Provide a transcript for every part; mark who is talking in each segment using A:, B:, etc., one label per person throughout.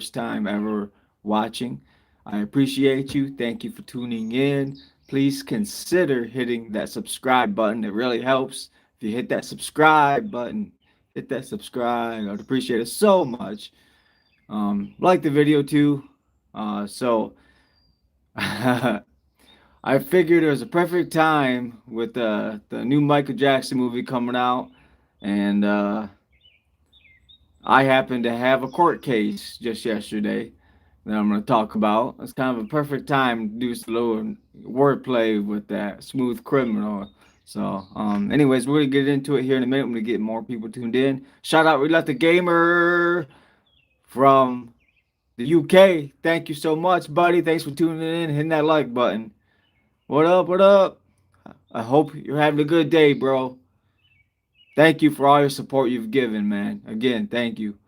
A: first time ever watching, I appreciate you. Thank you for tuning in. Please consider hitting that subscribe button. It really helps. If you hit that subscribe button, hit that subscribe. I'd appreciate it so much. Like the video too. So I figured it was a perfect time with the new Michael Jackson movie coming out, and I happened to have a court case just yesterday that I'm going to talk about. It's kind of a perfect time to do some little wordplay with that smooth criminal. So, anyways, we're going to get into it here in a minute. I'm going to get more people tuned in. Shout out, we left the gamer from the UK. Thank you so much, buddy. Thanks for tuning in, hitting that like button. What up? What up? I hope you're having a good day, bro. Thank you for all your support you've given, man. Again, thank you.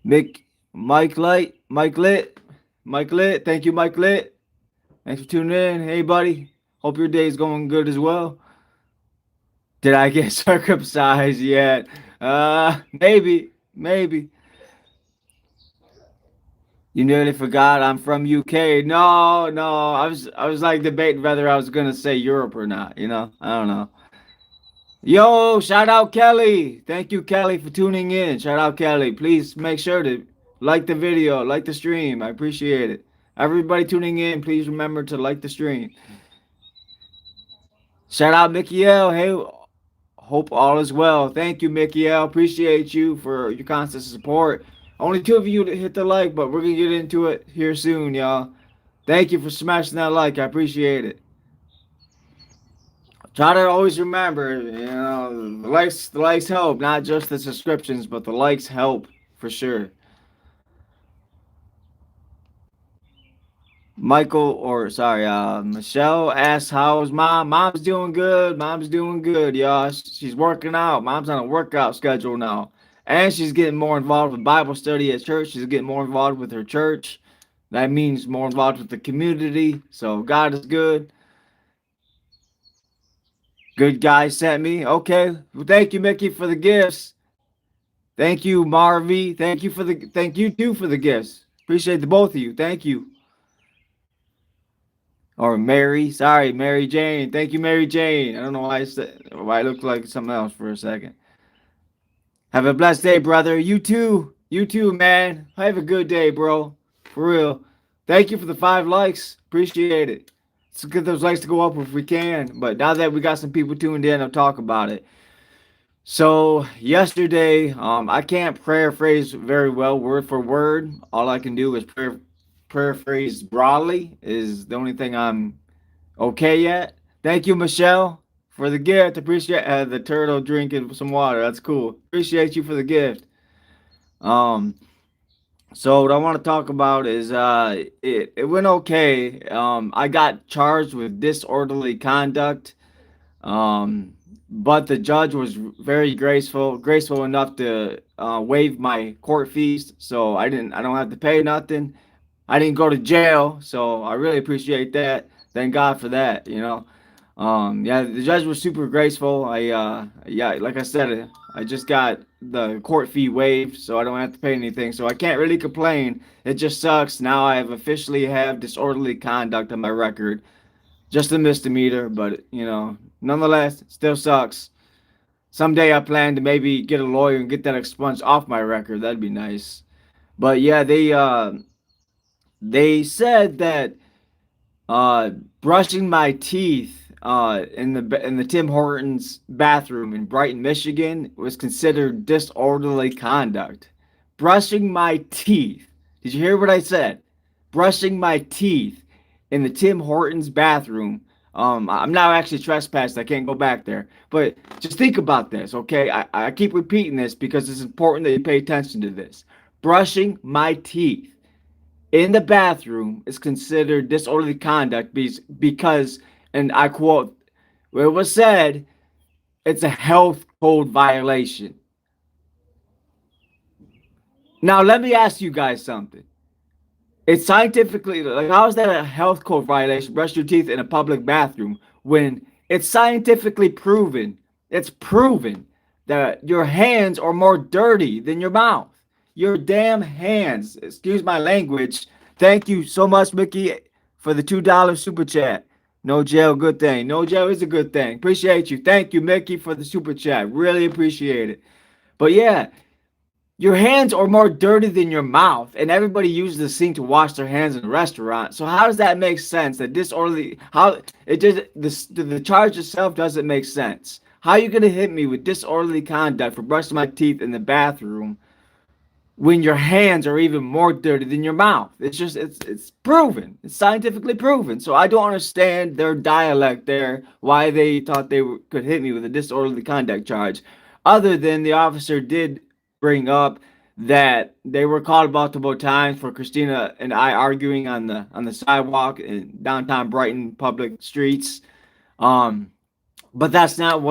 A: Mick, Mike Light, Mike Lit, Mike Lit. Thank you, Mike Lit. Thanks for tuning in. Hey, buddy. Hope your day is going good as well. Did I get circumcised yet? Maybe, maybe. You nearly forgot I'm from UK. No, no. I was like debating whether I was gonna say Europe or not. I don't know. Yo, shout out Kelly. Thank you, Kelly, for tuning in. Shout out Kelly. Please make sure to like the video, like the stream. I appreciate it. Everybody tuning in, please remember to like the stream. Shout out Mickey L. Hey, hope all is well. Thank you, Mickey L. Appreciate you for your constant support. Only two of you to hit the like, but we're gonna get into it here soon, y'all. Thank you for smashing that like. I appreciate it. Try to always remember, the likes help, not just the subscriptions, but the likes help for sure. Michelle asks, how's mom? Mom's doing good. Mom's doing good, y'all. She's working out. Mom's on a workout schedule now. And she's getting more involved with Bible study at church. She's getting more involved with her church. That means more involved with the community. So God is good. Good guy sent me. Okay. Well, thank you, Mickey, for the gifts. Thank you, Marvy. Thank you too for the gifts. Appreciate the both of you. Thank you. Or Mary. Sorry, Mary Jane. Thank you, Mary Jane. I don't know why I looked like something else for a second. Have a blessed day, brother. You too. You too, man. Have a good day, bro. For real. Thank you for the 5 likes. Appreciate it. Let's get those likes to go up if we can. But now that we got some people tuned in, I'll talk about it. So yesterday, I can't paraphrase very well word for word. All I can do is paraphrase broadly. Is the only thing I'm okay at. Thank you, Michelle, for the gift. Appreciate the turtle drinking some water. That's cool. Appreciate you for the gift. Um, so what I want to talk about is it went okay. I got charged with disorderly conduct. Um, but the judge was very graceful enough to waive my court fees, so I don't have to pay nothing. I didn't go to jail, so I really appreciate that. Thank God for that. Yeah, the judge was super graceful. Yeah, like I said, I just got the court fee waived, so I don't have to pay anything. So I can't really complain. It just sucks. Now I have officially have disorderly conduct on my record. Just a misdemeanor, but nonetheless, it still sucks. Someday I plan to maybe get a lawyer and get that expunged off my record. That'd be nice. But yeah, they said that uh, brushing my teeth in the Tim Hortons bathroom in Brighton, Michigan, was considered disorderly conduct. Brushing my teeth. Did you hear what I said? Brushing my teeth in the Tim Hortons bathroom. I'm now actually trespassed. I can't go back there. But just think about this, okay? I keep repeating this because it's important that you pay attention to this. Brushing my teeth in the bathroom is considered disorderly conduct because, and I quote, where it was said, it's a health code violation. Now, let me ask you guys something. It's scientifically, like, how is that a health code violation? Brush your teeth in a public bathroom when it's scientifically proven, it's proven that your hands are more dirty than your mouth. your damn hands. Excuse my language. Thank you so much, Mickey, for the $2 super chat. No jail, good thing. No jail is a good thing. Appreciate you. Thank you, Mickey, for the super chat. Really appreciate it. But yeah, your hands are more dirty than your mouth, and everybody uses the sink to wash their hands in a restaurant. So how does that make sense? That disorderly, how it just the charge itself doesn't make sense. How are you gonna hit me with disorderly conduct for brushing my teeth in the bathroom when your hands are even more dirty than your mouth? It's just it's proven. It's scientifically proven. So I don't understand their dialect there. Why they thought they could hit me with a disorderly conduct charge, other than the officer did bring up that they were called multiple times for Christina and I arguing on the sidewalk in downtown Brighton public streets. Um, but that's not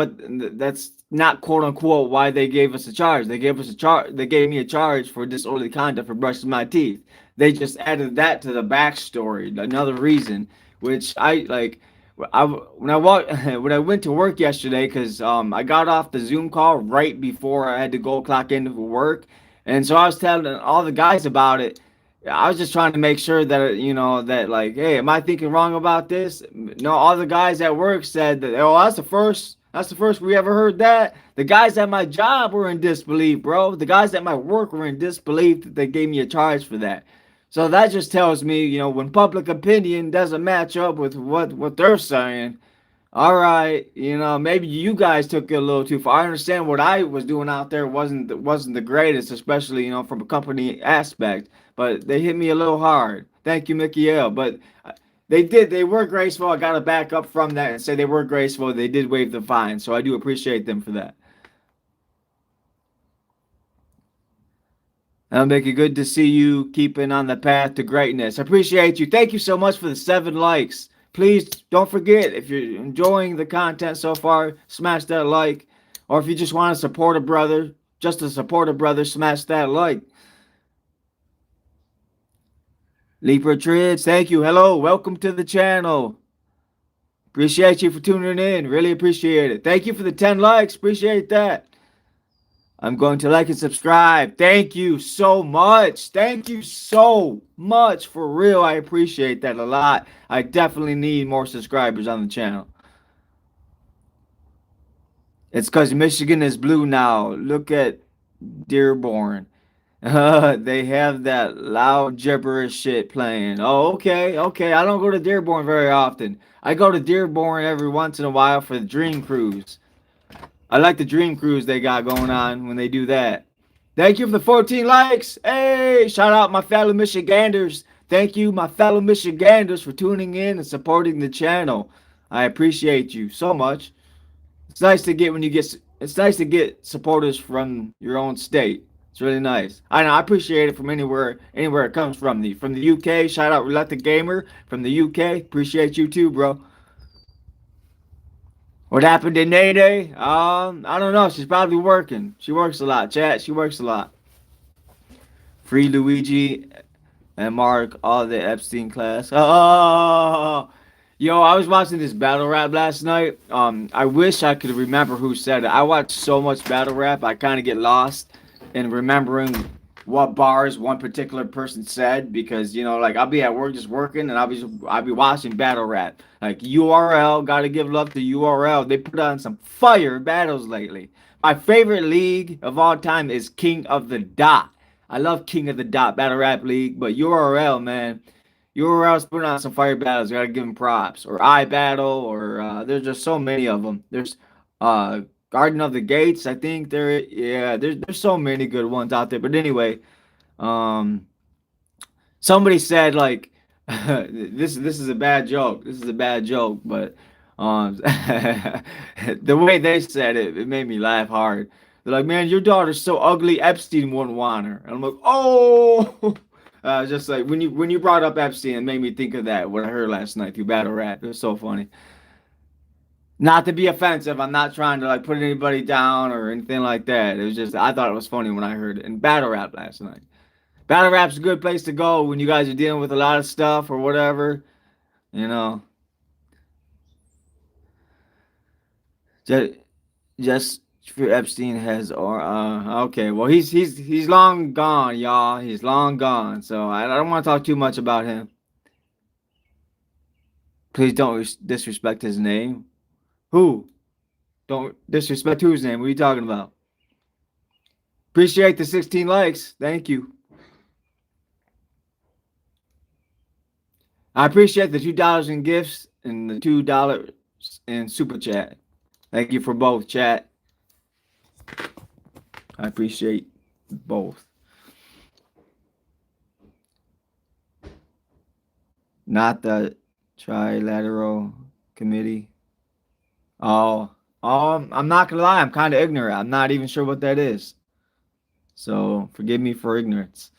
A: quote unquote why they gave us a charge. They gave us a charge. They gave me a charge for disorderly conduct for brushing my teeth. They just added that to the backstory. Another reason, which I like. When I went to work yesterday, because I got off the Zoom call right before I had to go clock into work, and so I was telling all the guys about it. I was just trying to make sure that that like, hey, am I thinking wrong about this? No, all the guys at work said that. Oh, that's the first. That's the first we ever heard that. The guys at my job were in disbelief, bro. The guys at my work were in disbelief that they gave me a charge for that. So that just tells me, when public opinion doesn't match up with what they're saying, all right, maybe you guys took it a little too far. I understand what I was doing out there wasn't the greatest, especially from a company aspect. But they hit me a little hard. Thank you, Mickey L. But they were graceful. I got to back up from that and say they were graceful. They did waive the fine, so I do appreciate them for that. Mickey, good to see you keeping on the path to greatness. I appreciate you. Thank you so much for the 7 likes. Please don't forget, if you're enjoying the content so far, smash that like. Or if you just want to support a brother, just to support a brother, smash that like. Leaper Trids, thank you. Hello, welcome to the channel. Appreciate you for tuning in. Really appreciate it. Thank you for the 10 likes. Appreciate that. I'm going to like and subscribe. Thank you so much. Thank you so much. For real, I appreciate that a lot. I definitely need more subscribers on the channel. It's because Michigan is blue now. Look at Dearborn. They have that loud gibberish shit playing. Oh, okay, okay. I don't go to Dearborn very often. I go to Dearborn every once in a while for the Dream Cruise. I like the Dream Cruise they got going on when they do that. Thank you for the 14 likes. Hey, shout out my fellow Michiganders. Thank you, my fellow Michiganders, for tuning in and supporting the channel. I appreciate you so much. It's nice to get when you get. It's nice to get supporters from your own state. It's really nice. I know. I appreciate it from anywhere it comes from. From the UK. Shout out Roulette the Gamer from the UK. Appreciate you too, bro. What happened to Nene? I don't know. She's probably working. She works a lot. Chat. She works a lot. Free Luigi and Mark, all the Epstein class. Oh, yo, I was watching this battle rap last night. I wish I could remember who said it. I watch so much battle rap, I kind of get lost in remembering what bars one particular person said because like I'll be at work just working and I'll be watching battle rap. Like URL, gotta give love to URL. They put on some fire battles lately. My favorite league of all time is King of the Dot. I love King of the Dot Battle Rap League, but URL, man, URL's putting on some fire battles. You gotta give them props. Or I Battle, or there's just so many of them. There's uh, Garden of the Gates. I think there's so many good ones out there. But anyway, um, somebody said like this is a bad joke. This is a bad joke, but the way they said it, it made me laugh hard. They're like, "Man, your daughter's so ugly, Epstein wouldn't want her." And I'm like, "Oh." Just like when you brought up Epstein, it made me think of that. What I heard last night through battle rap. It was so funny. Not to be offensive, I'm not trying to like put anybody down or anything like that. It was just I thought it was funny when I heard it in battle rap last night. Battle rap's a good place to go when you guys are dealing with a lot of stuff or whatever. You know, just just Jeffrey Epstein has or okay. Well, he's long gone, y'all. He's long gone. So I don't want to talk too much about him. Please don't disrespect his name. Who? Don't disrespect whose name? What are you talking about? Appreciate the 16 likes. Thank you. I appreciate the $2 in gifts and the $2 in super chat. Thank you for both, chat. I appreciate both. Not the trilateral committee. Oh, I'm not gonna lie. I'm kind of ignorant. I'm not even sure what that is. So forgive me for ignorance.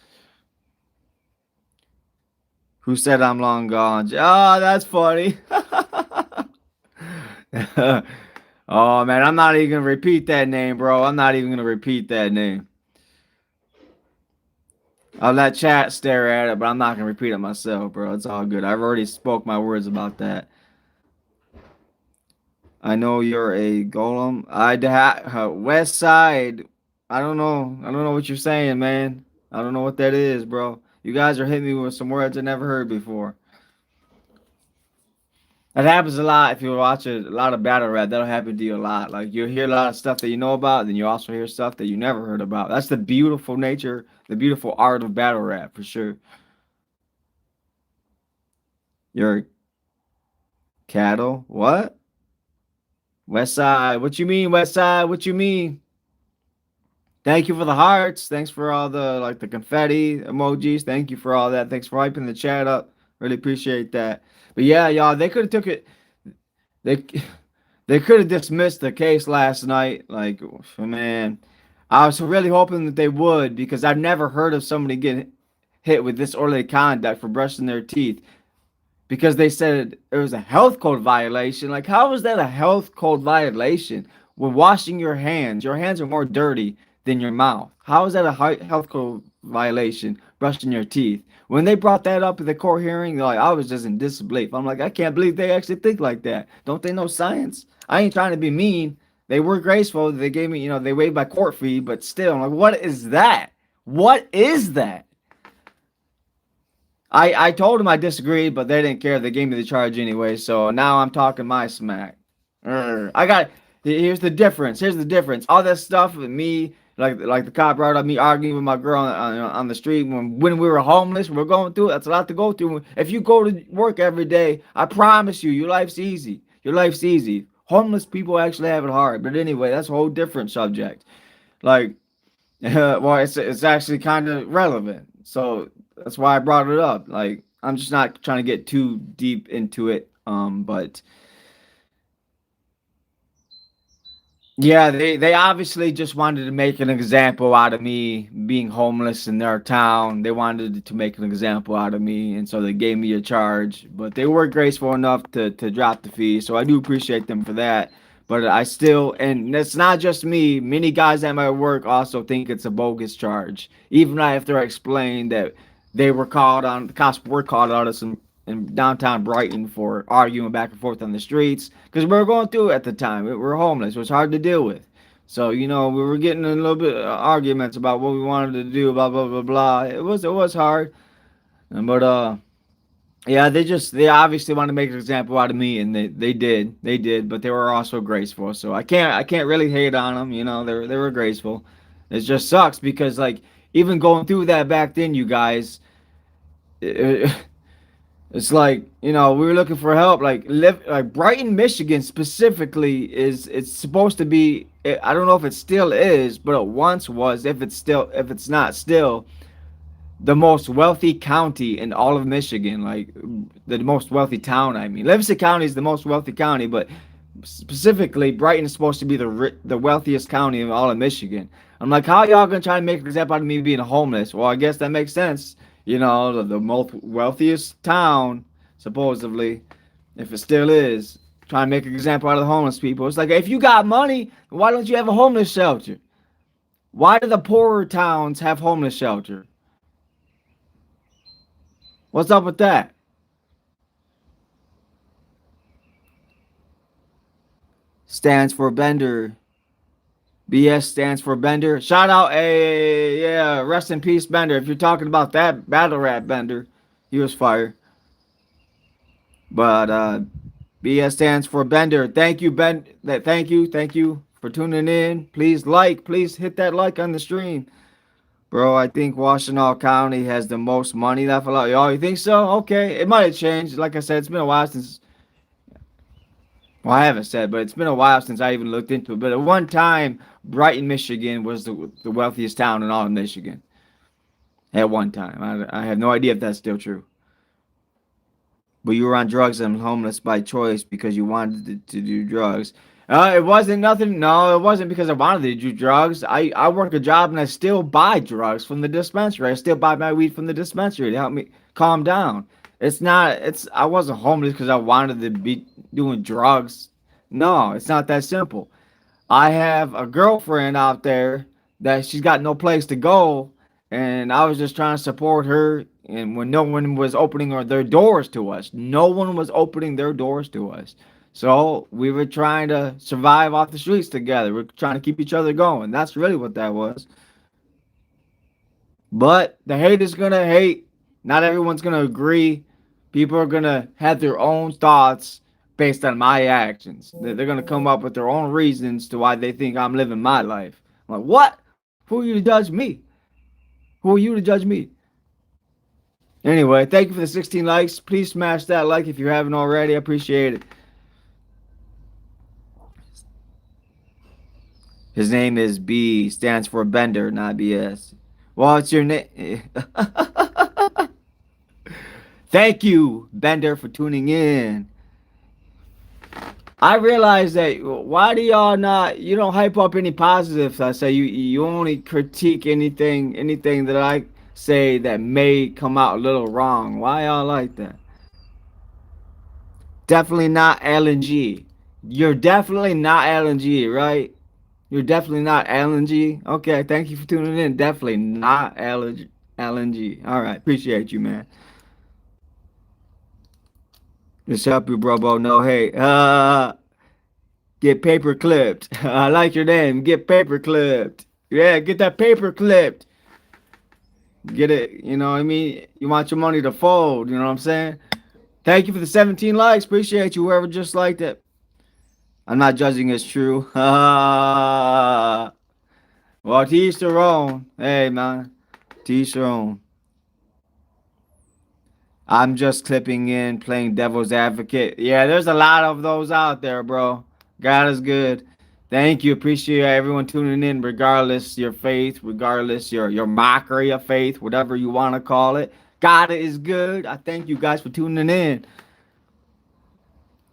A: Who said I'm long gone? Oh, that's funny. Oh man, I'm not even gonna repeat that name, bro. I'm not even gonna repeat that name. I'll let chat stare at it, but I'm not gonna repeat it myself, bro. It's all good. I've already spoke my words about that. I know you're a golem. West Side. I don't know. I don't know what you're saying, man. I don't know what that is, bro. You guys are hitting me with some words I never heard before. That happens a lot if you watch a lot of battle rap. That'll happen to you a lot. Like you'll hear a lot of stuff that you know about, then you also hear stuff that you never heard about. That's the beautiful nature, the beautiful art of battle rap for sure. Your cattle? What? West Side. What you mean, West Side? What you mean? Thank you for the hearts. Thanks for all the like the confetti emojis. Thank you for all that. Thanks for hyping the chat up. Really appreciate that. But yeah, y'all, they could have took it. They they could have dismissed the case last night. Like, man, I was really hoping that they would because I've never heard of somebody getting hit with disorderly conduct for brushing their teeth because they said it was a health code violation. Like, how is that a health code violation? When washing your hands are more dirty than your mouth. How is that a health code violation? Brushing your teeth. When they brought that up at the court hearing, like I was just in disbelief. I'm like, I can't believe they actually think like that. Don't they know science? I ain't trying to be mean. They were graceful. They gave me, they waived my court fee, but still, I'm like, what is that? What is that? I told them I disagreed, but they didn't care. They gave me the charge anyway, so now I'm talking my smack. I got here's the difference. Here's the difference. All that stuff with me, like the cop brought up me arguing with my girl on the street when we were homeless. We are going through it. That's a lot to go through. If you go to work every day, I promise you, your life's easy. Your life's easy. Homeless people actually have it hard. But anyway, that's a whole different subject. Like, well, it's actually kind of relevant. So that's why I brought it up. Like, I'm just not trying to get too deep into it. But yeah, they obviously just wanted to make an example out of me being homeless in their town. They wanted to make an example out of me, and so they gave me a charge. But they were graceful enough to drop the fee, so I do appreciate them for that. But I still, and it's not just me. Many guys at my work also think it's a bogus charge, even after I explained that the cops were called on us in downtown Brighton for arguing back and forth on the streets because we were going through it at the time. We were homeless. It was hard to deal with. So, we were getting a little bit of arguments about what we wanted to do, blah, blah, blah, blah. It was hard. But, yeah, they obviously want to make an example out of me, and they did, but they were also graceful. So I can't really hate on them. They were graceful. It just sucks because like even going through that back then, you guys, it, it's like, we were looking for help. Like Brighton, Michigan specifically it's supposed to be. I don't know if it still is, but it once was. If it's not still, the most wealthy county in all of Michigan, like the most wealthy town. I mean, Livingston County is the most wealthy county, but specifically, Brighton is supposed to be the wealthiest county of all of Michigan. I'm like, how y'all gonna try to make an example out of me being homeless? Well, I guess that makes sense. The most wealthiest town, supposedly, if it still is, trying to make an example out of the homeless people. It's like, if you got money, why don't you have a homeless shelter? Why do the poorer towns have homeless shelter? What's up with that? Stands for Bender. BS stands for Bender. Shout out, yeah, rest in peace, Bender. If you're talking about that battle rap Bender, he was fire. But BS stands for Bender. Thank you, Ben. Thank you for tuning in. Please hit that like on the stream. Bro, I think Washtenaw County has the most money that fell out. Oh, you think so? Okay. It might have changed. Like I said, it's been a while since. Well, I haven't said, but it's been a while since I even looked into it. But at one time, Brighton, Michigan was the wealthiest town in all of Michigan. At one time. I have no idea if that's still true. But you were on drugs and homeless by choice because you wanted to do drugs. It wasn't nothing. No, it wasn't because I wanted to do drugs. I work a job and I still buy drugs from the dispensary. I still buy my weed from the dispensary to help me calm down. It's not. It's. I wasn't homeless because I wanted to be doing drugs. No, it's not that simple. I have a girlfriend out there that she's got no place to go, and I was just trying to support her. And when no one was opening their doors to us, no one was opening their doors to us. So we were trying to survive off the streets together. We're trying to keep each other going. That's really what that was. But the hate is gonna hate. Not everyone's gonna agree. People are gonna have their own thoughts based on my actions. They're gonna come up with their own reasons to why they think I'm living my life. I'm like, what? Who are you to judge me? Who are you to judge me? Anyway, thank you for the 16 likes. Please smash that like if you haven't already. I appreciate it. His name is B, stands for Bender, not BS. Well, it's your name. Thank you, Bender, for tuning in. I realize that why do y'all not you don't hype up any positives? I say you only critique anything that I say that may come out a little wrong. Why y'all like that? Definitely not LNG. You're definitely not LNG, right? You're definitely not LNG. Okay, thank you for tuning in. Definitely not LNG. All right, appreciate you, man. Just help you, bro. No hate. Get paper clipped. I like your name. Get paper clipped. Yeah, get that paper clipped. Get it. You know what I mean? You want your money to fold. You know what I'm saying? Thank you for the 17 likes. Appreciate you, whoever just liked it. I'm not judging as true. Well, to each their own. Hey, man. To each their own. I'm just clipping in, playing devil's advocate. Yeah, there's a lot of those out there, bro. God is good. Thank you. Appreciate everyone tuning in, regardless your faith, regardless your mockery of faith, whatever you want to call it. God is good. I thank you guys for tuning in.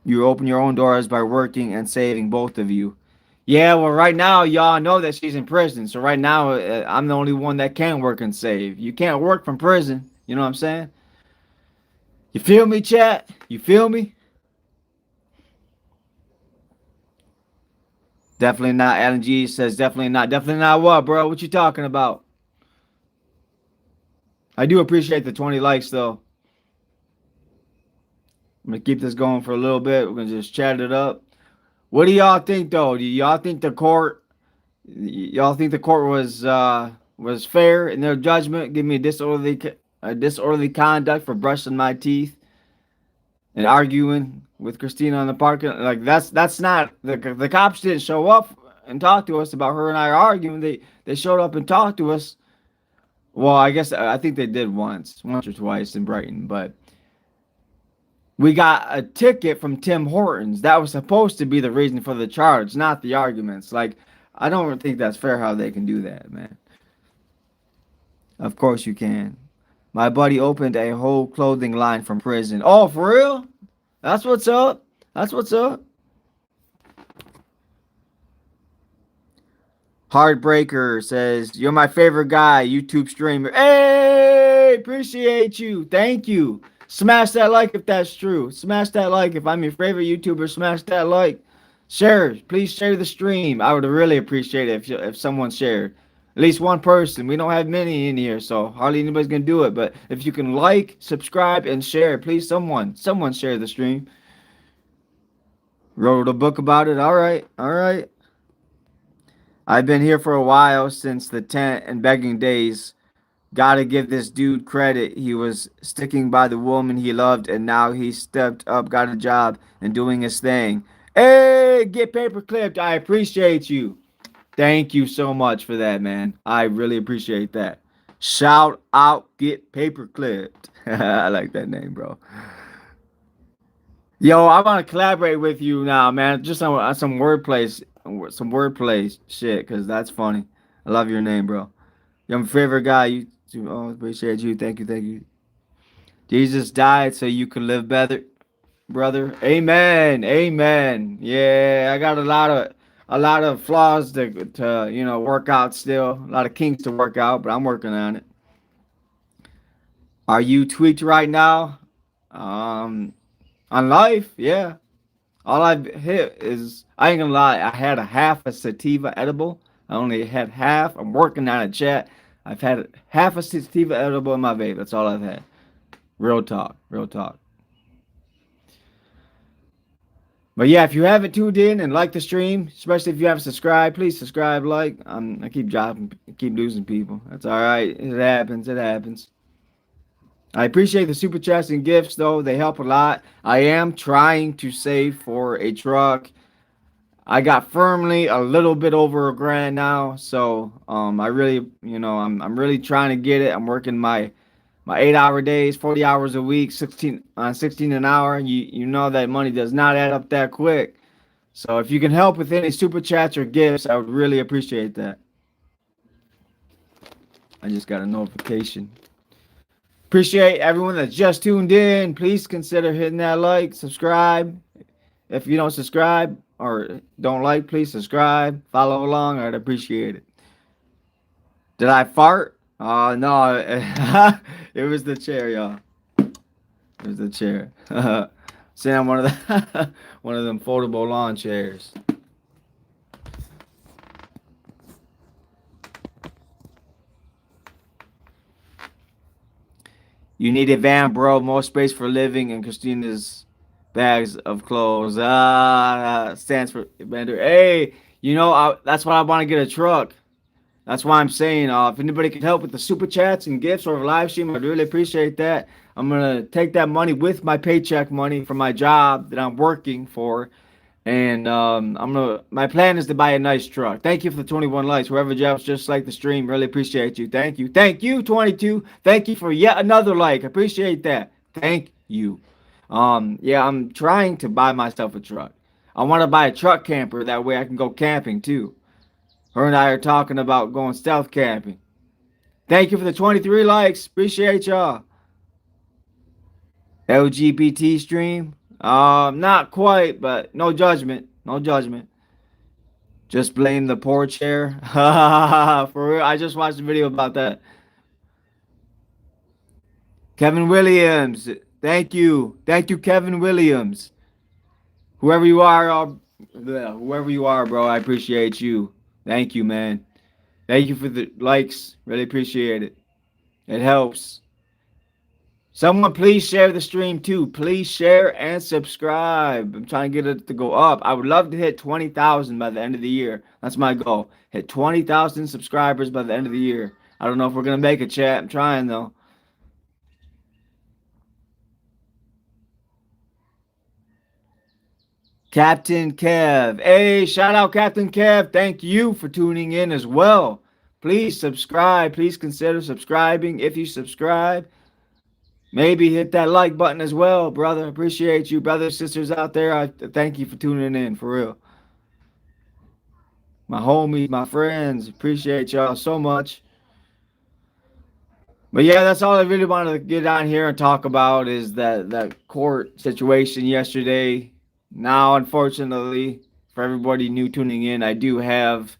A: You open your own doors by working and saving, both of you. Yeah, well, right now, y'all know that she's in prison. So right now, I'm the only one that can work and save. You can't work from prison. You know what I'm saying? You feel me, chat? You feel me? Definitely not. Alan G says definitely not. Definitely not what, bro? What you talking about? I do appreciate the 20 likes, though. I'm going to keep this going for a little bit. We're going to just chat it up. What do y'all think, though? Do y'all think the court... Y'all think the court was fair in their judgment? Give me disorderly conduct for brushing my teeth and arguing with Christina on the parking. Like that's not the cops didn't show up and talk to us about her and I arguing. They showed up and talked to us. Well, I guess I think they did once or twice in Brighton, but we got a ticket from Tim Hortons. That was supposed to be the reason for the charge, not the arguments. Like, I don't think that's fair how they can do that, man. Of course you can. My buddy opened a whole clothing line from prison. Oh, for real? That's what's up. That's what's up. Heartbreaker says, you're my favorite guy, YouTube streamer. Hey, appreciate you. Thank you. Smash that like if that's true. Smash that like if I'm your favorite YouTuber. Smash that like. Share. Please share the stream. I would really appreciate it if someone shared. At least one person. We don't have many in here, so hardly anybody's going to do it. But if you can like, subscribe, and share, please someone share the stream. Wrote a book about it. All right. All right. I've been here for a while since the tent and begging days. Gotta give this dude credit. He was sticking by the woman he loved, and now he stepped up, got a job, and doing his thing. Hey, get paper clipped. I appreciate you. Thank you so much for that, man. I really appreciate that. Shout out, get paper clipped. I like that name, bro. Yo, I want to collaborate with you now, man. Just on some wordplay shit, cause that's funny. I love your name, bro. You're my favorite guy. You always appreciate you. Thank you, thank you. Jesus died so you could live better, brother. Amen, amen. Yeah, I got a lot of flaws to work out still. A lot of kinks to work out, but I'm working on it. Are you tweaked right now? Um, on life, yeah. All I've hit is I ain't gonna lie. I had a half a sativa edible. I only had half. I'm working on it, chat. I've had half a sativa edible in my vape. That's all I've had. Real talk, real talk. But yeah, if you haven't tuned in and liked the stream, especially if you haven't subscribed, please subscribe, like. I keep dropping, keep losing people. That's all right. It happens. It happens. I appreciate the super chats and gifts, though. They help a lot. I am trying to save for a truck. I got firmly a little bit over a grand now, so I really, I'm really trying to get it. I'm working my 8 hour days, 40 hours a week, 16 an hour. You know that money does not add up that quick. So if you can help with any super chats or gifts, I would really appreciate that. I just got a notification. Appreciate everyone that just tuned in. Please consider hitting that like, subscribe. If you don't subscribe or don't like, please subscribe. Follow along. I'd appreciate it. Did I fart? No. It was the chair, y'all. It was the chair. Sitting on one of the one of them foldable lawn chairs. You need a van, bro. More space for living and Christina's bags of clothes. Stands for vendor. Hey, that's why I want to get a truck. That's why I'm saying, if anybody can help with the super chats and gifts or live stream, I'd really appreciate that. I'm gonna take that money with my paycheck money from my job that I'm working for, and my plan is to buy a nice truck. Thank you for the 21 likes. Whoever jumps just like the stream, really appreciate you. Thank you 22. Thank you for yet another like. Appreciate that. Thank you. Yeah, I'm trying to buy myself a truck. I want to buy a truck camper. That way I can go camping too. Her and I are talking about going stealth camping. Thank you for the 23 likes. Appreciate y'all. LGBT stream? Not quite, but no judgment. No judgment. Just blame the poor chair. For real, I just watched a video about that. Kevin Williams. Thank you. Thank you, Kevin Williams. Whoever you are, whoever you are, bro, I appreciate you. Thank you, man. Thank you for the likes. Really appreciate it. It helps. Someone please share the stream too. Please share and subscribe. I'm trying to get it to go up. I would love to hit 20,000 by the end of the year. That's my goal. Hit 20,000 subscribers by the end of the year. I don't know if we're going to make it, chat. I'm trying though. Captain Kev. Hey, shout out Captain Kev. Thank you for tuning in as well. Please subscribe. Please consider subscribing. If you subscribe, maybe hit that like button as well, brother. Appreciate you, brothers, sisters out there. I thank you for tuning in, for real. My homies, my friends, appreciate y'all so much. But yeah, that's all I really wanted to get on here and talk about is that court situation yesterday. Now, unfortunately, for everybody new tuning in, I do have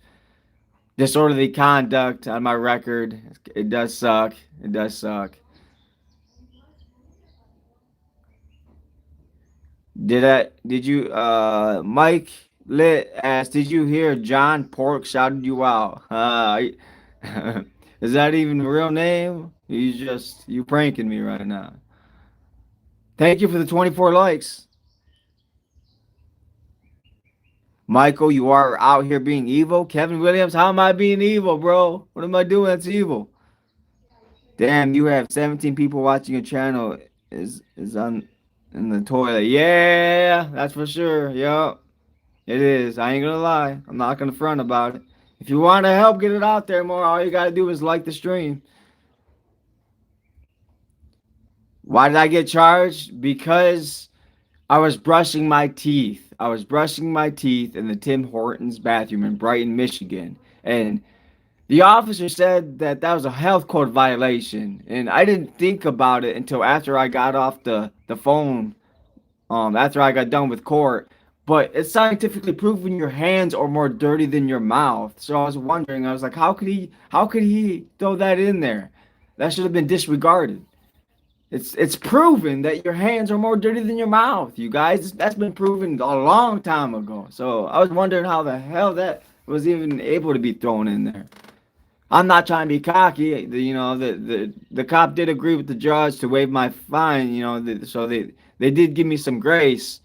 A: disorderly conduct on my record. It does suck. It does suck. Mike Lit asked, did you hear John Pork shouted you out? Is that even a real name? You pranking me right now. Thank you for the 24 likes. Michael, you are out here being evil. Kevin Williams, how am I being evil, bro? What am I doing that's evil? Damn, you have 17 people watching your channel. Is on in the toilet. Yeah, that's for sure. Yup, it is. I ain't gonna lie. I'm not gonna front about it. If you want to help get it out there more, all you gotta do is like the stream. Why did I get charged? Because I was brushing my teeth. I was brushing my teeth in the Tim Hortons bathroom in Brighton, Michigan. And the officer said that that was a health code violation. And I didn't think about it until after I got off the phone, after I got done with court. But it's scientifically proven your hands are more dirty than your mouth. So I was wondering, I was like, how could he throw that in there? That should have been disregarded. It's proven that your hands are more dirty than your mouth, you guys. That's been proven a long time ago. So I was wondering how the hell that was even able to be thrown in there. I'm not trying to be cocky. The cop did agree with the judge to waive my fine. So they did give me some grace,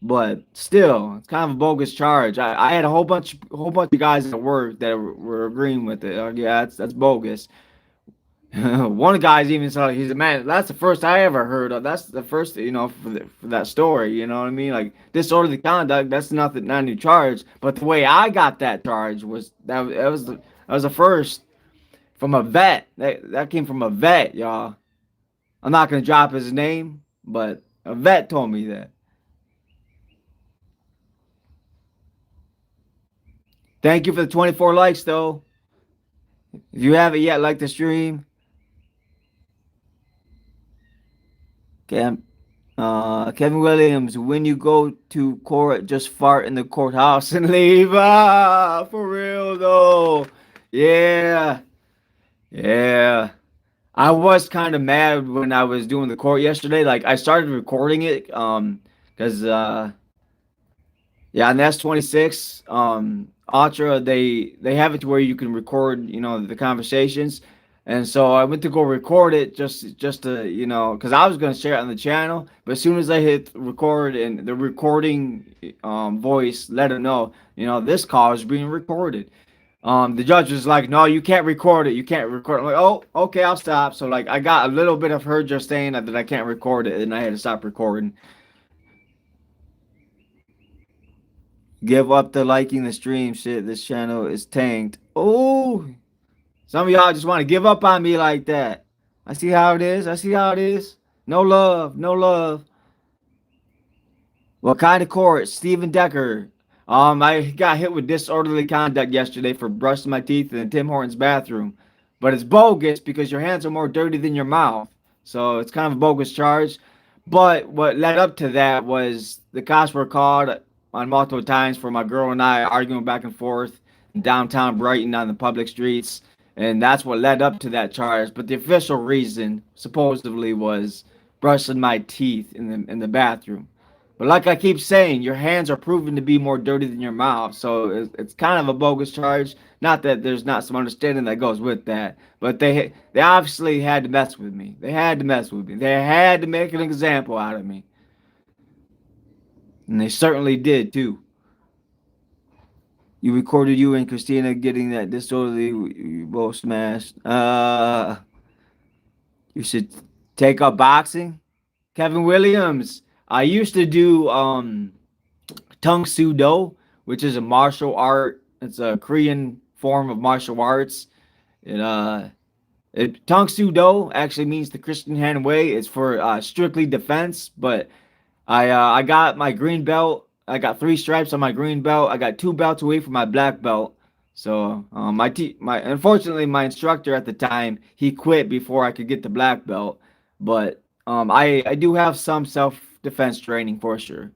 A: but still, it's kind of a bogus charge. I had a whole bunch of guys at work that were agreeing with it. Yeah, that's bogus. One guy's even said he's a man. That's the first I ever heard of. That's the first, for that story. You know what I mean? Like disorderly conduct. That's nothing, not a new charge. But the way I got that charge was that was the first from a vet. That came from a vet, y'all. I'm not gonna drop his name, but a vet told me that. Thank you for the 24 likes, though. If you haven't yet, like the stream. Okay, Kevin Williams, when you go to court, just fart in the courthouse and leave. Ah, for real though. Yeah, yeah. I was kind of mad when I was doing the court yesterday. Like I started recording it, because yeah, and that's 26. Ultra, they have it to where you can record, the conversations. And so I went to go record it just to, because I was gonna share it on the channel. But as soon as I hit record and the recording voice let it know, this call is being recorded. The judge was like, "No, you can't record it. You can't record it." I'm like, "Oh, okay, I'll stop." So like, I got a little bit of her just saying that I can't record it, and I had to stop recording. Give up the liking the stream shit. This channel is tanked. Oh, some of y'all just want to give up on me like that. I see how it is. I see how it is. No love. No love. What kind of court? Stephen Decker. I got hit with disorderly conduct yesterday for brushing my teeth in Tim Hortons bathroom. But it's bogus because your hands are more dirty than your mouth. So it's kind of a bogus charge. But what led up to that was the cops were called on multiple times for my girl and I arguing back and forth in downtown Brighton on the public streets. And that's what led up to that charge. But the official reason supposedly was brushing my teeth in the bathroom. But like I keep saying, your hands are proven to be more dirty than your mouth. So it's kind of a bogus charge. Not that there's not some understanding that goes with that, but they obviously had to mess with me. They had to mess with me. They had to make an example out of me, and they certainly did too. You recorded you and Christina getting that disorderly. You both smashed. You should take up boxing. Kevin Williams. I used to do Tung Soo Do, which is a martial art. It's a Korean form of martial arts. It Tong Soo Do actually means the Christian hand way. It's for strictly defense, but I got my green belt. I got 3 stripes on my green belt. I got 2 belts away from my black belt. So my unfortunately my instructor at the time he quit before I could get the black belt. But I do have some self defense training for sure.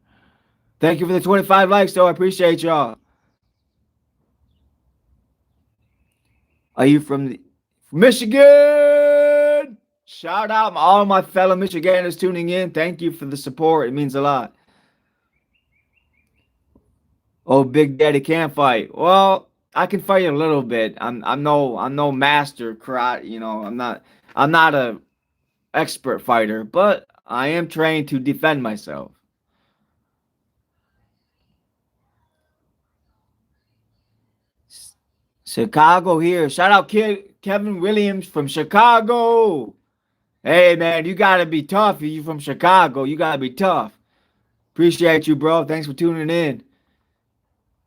A: Thank you for the 25 likes, though. I appreciate y'all. Are you from Michigan? Shout out all my fellow Michiganders tuning in. Thank you for the support. It means a lot. Oh, Big Daddy can't fight. Well, I can fight a little bit. I'm no master karate. I'm not a expert fighter, but I am trained to defend myself. Chicago here. Shout out Kevin Williams from Chicago. Hey man, you gotta be tough. If you from Chicago, you gotta be tough. Appreciate you, bro. Thanks for tuning in.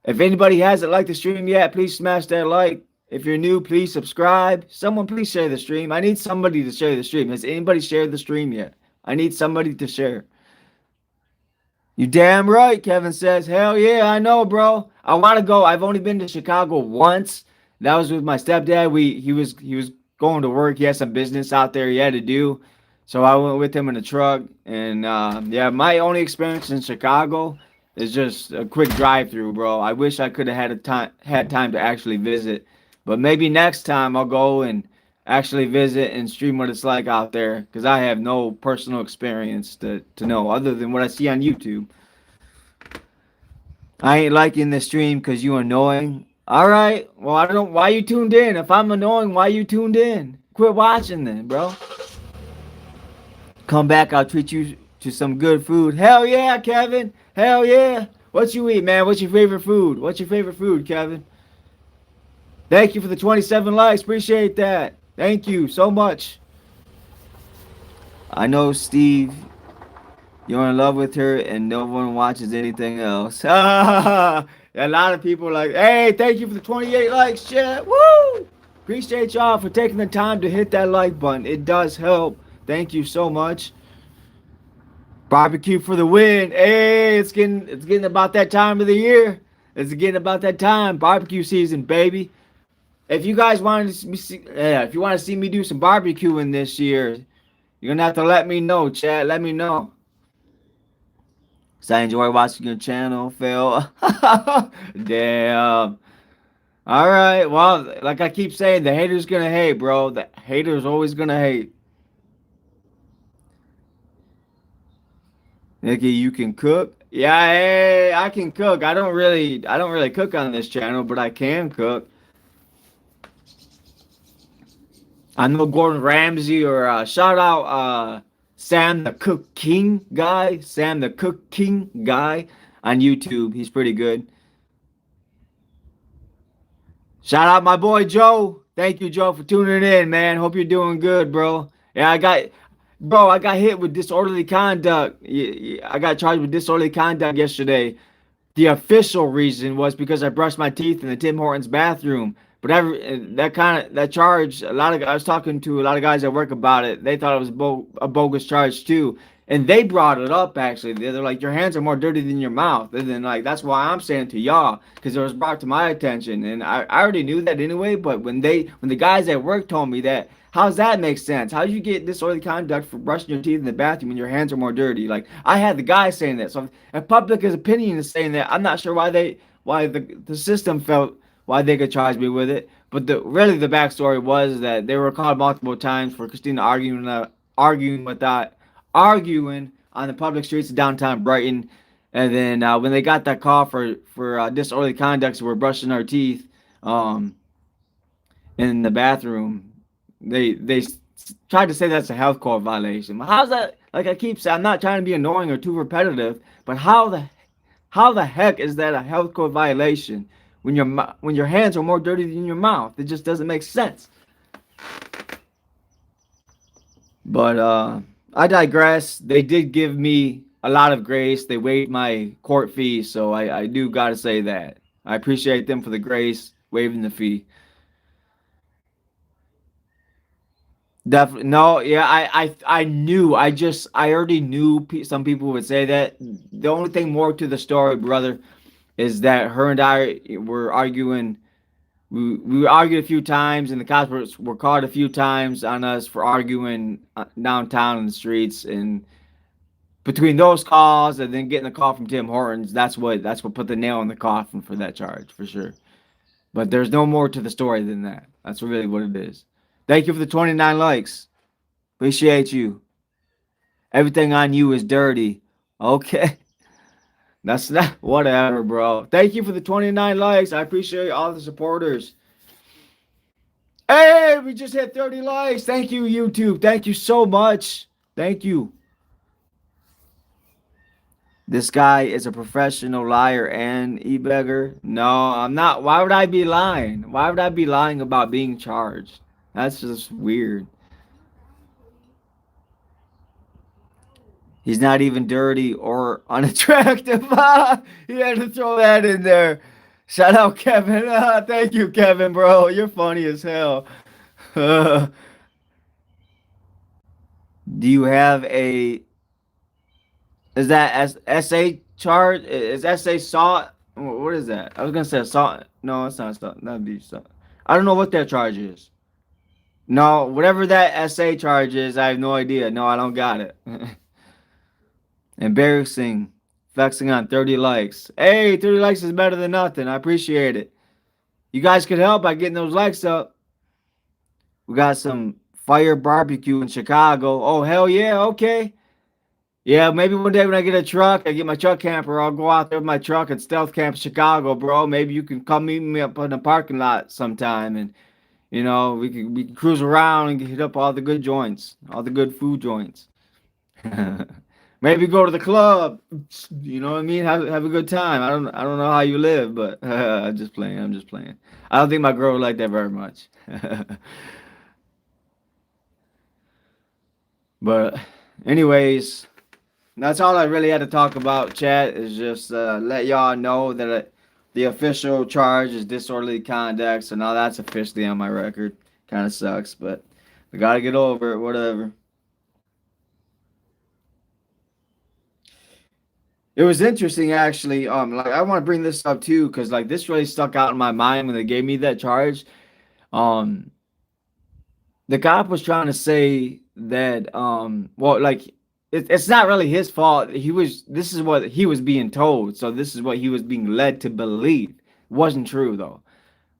A: If anybody hasn't liked the stream yet, please smash that like. If you're new, please subscribe. Someone please share the stream. I need somebody to share the stream. Has anybody shared the stream yet? I need somebody to share. You damn right, Kevin says. Hell yeah, I know, bro. I want to go. I've only been to Chicago once. That was with my stepdad. He was going to work. He had some business out there he had to do. So I went with him in the truck. And yeah, my only experience in Chicago is just a quick drive through, bro. I wish I could have had time to actually visit. But maybe next time I'll go and actually visit and stream what it's like out there because I have no personal experience to know other than what I see on YouTube. I ain't liking the stream because you annoying. All right, well I don't. Why you tuned in? If I'm annoying, why you tuned in? Quit watching then, bro. Come back, I'll treat you to some good food. Hell yeah, Kevin. Hell yeah. What you eat, man? What's your favorite food? What's your favorite food, Kevin? Thank you for the 27 likes. Appreciate that. Thank you so much. I know, Steve, you're in love with her and no one watches anything else. A lot of people are like, hey, thank you for the 28 likes, chat. Woo! Appreciate y'all for taking the time to hit that like button. It does help. Thank you so much. Barbecue for the win. Hey, it's getting about that time of the year. It's getting about that time. Barbecue season, baby. If you guys want to see, if you want to see me do some barbecuing this year, you're gonna have to let me know, chat. Let me know. Cause I enjoy watching your channel, Phil. Damn. All right. Well, like I keep saying, the haters gonna hate, bro. The haters always gonna hate. Nikki, you can cook? Yeah, hey, I can cook. I don't really cook on this channel, but I can cook. I'm no Gordon Ramsay or shout out Sam the Cook King guy. Sam the Cook King guy on YouTube. He's pretty good. Shout out my boy Joe. Thank you, Joe, for tuning in, man. Hope you're doing good, bro. Yeah, I got hit with disorderly conduct. I got charged with disorderly conduct yesterday. The official reason was because I brushed my teeth in the Tim Hortons bathroom. But that charge, I was talking to a lot of guys at work about it. They thought it was a bogus charge too, and they brought it up actually. They're like, your hands are more dirty than your mouth, and then like that's why I'm saying to y'all because it was brought to my attention, and I already knew that anyway. But when the guys at work told me that, how's that make sense? How do you get disorderly conduct for brushing your teeth in the bathroom when your hands are more dirty? Like I had the guy saying that, so if public's opinion is saying that, I'm not sure why the system felt why they could charge me with it. But the backstory was that they were called multiple times for Christina arguing on the public streets of downtown Brighton. And then when they got that call for disorderly conduct, so we're brushing our teeth um, in the bathroom, they tried to say that's a health code violation. How's that? Like I keep saying, I'm not trying to be annoying or too repetitive, but how the heck is that a health code violation when your hands are more dirty than your mouth? It just doesn't make sense. But I digress. They did give me a lot of grace. They waived my court fee, so I do gotta say that. I appreciate them for the grace, waiving the fee. Definitely no, yeah. I knew. I already knew some people would say that. The only thing more to the story, brother, is that her and I were arguing. We argued a few times, and the cops were called a few times on us for arguing downtown in the streets. And between those calls and then getting a call from Tim Hortons, that's what put the nail in the coffin for that charge for sure. But there's no more to the story than that. That's really what it is. Thank you for the 29 likes. Appreciate you. Everything on you is dirty. Okay. That's not whatever, bro. Thank you for the 29 likes. I appreciate all the supporters. Hey, we just hit 30 likes. Thank you, YouTube. Thank you so much. Thank you. This guy is a professional liar and e-beggar. No, I'm not. Why would I be lying? Why would I be lying about being charged? That's just weird. He's not even dirty or unattractive. He had to throw that in there. Shout out Kevin. Thank you, Kevin, bro. You're funny as hell. Do you have a? Is that SA charge? Is SA salt? What is that? I was gonna say salt. No, it's not salt. That'd be salt. I don't know what that charge is. No, whatever that SA charge is, I have no idea. No, I don't got it. Embarrassing. Flexing on 30 likes. Hey, 30 likes is better than nothing. I appreciate it. You guys could help by getting those likes up. We got some fire barbecue in Chicago. Oh, hell yeah. Okay. Yeah, maybe one day when I get a truck, I get my truck camper, I'll go out there with my truck and stealth camp Chicago, bro. Maybe you can come meet me up in the parking lot sometime, and we can cruise around and hit up all the good joints, all the good food joints. Maybe go to the club. You know what I mean? Have a good time. I don't know how you live, but I'm just playing. I'm just playing. I don't think my girl would like that very much. But anyways, that's all I really had to talk about, chat, is just let y'all know that the official charge is disorderly conduct, so now that's officially on my record. Kind of sucks, but we gotta get over it, whatever. It was interesting, actually. Like I want to bring this up too, because like this really stuck out in my mind when they gave me that charge. Um, the cop was trying to say that well, like it's not really his fault. This is what he was being told, so this is what he was being led to believe. It wasn't true though,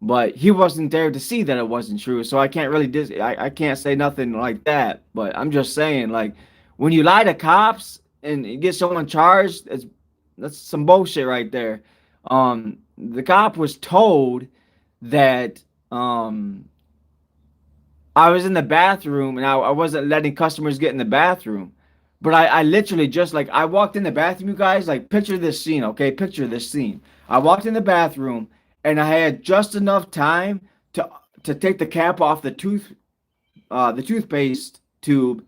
A: but he wasn't there to see that it wasn't true, so I can't really I can't say nothing like that. But I'm just saying, like, when you lie to cops and you get someone charged, that's some bullshit right there. The cop was told that I was in the bathroom and I wasn't letting customers get in the bathroom. But I literally just like I walked in the bathroom, you guys, like picture this scene, okay? Picture this scene. I walked in the bathroom and I had just enough time to to take the cap off the toothpaste tube,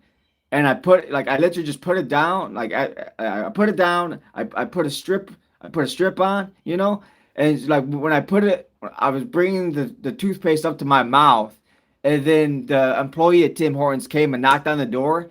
A: and I literally just put it down. Like I put it down. I put a strip on, and it's like when I put it, I was bringing the toothpaste up to my mouth, and then the employee at Tim Hortons came and knocked on the door,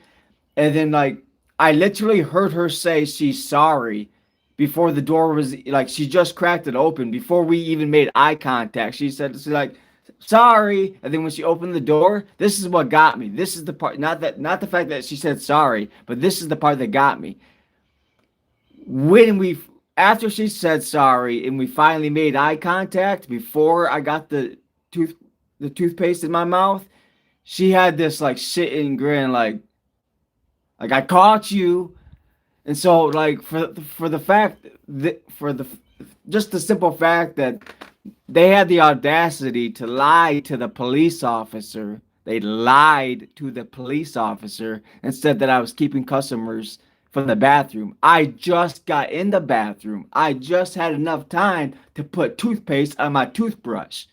A: and then like I literally heard her say she's sorry before the door was like she just cracked it open before we even made eye contact. She's like sorry, and then when she opened the door, this is what got me. This is the part, not the fact that she said sorry, but this is the part that got me. When we After she said sorry and we finally made eye contact before I got tooth the toothpaste in my mouth, she had this like shitting grin like I caught you. And so like for the fact that for the just the simple fact that they had the audacity to lie to the police officer. They lied to the police officer and said that I was keeping customers from the bathroom. I just got in the bathroom. I just had enough time to put toothpaste on my toothbrush.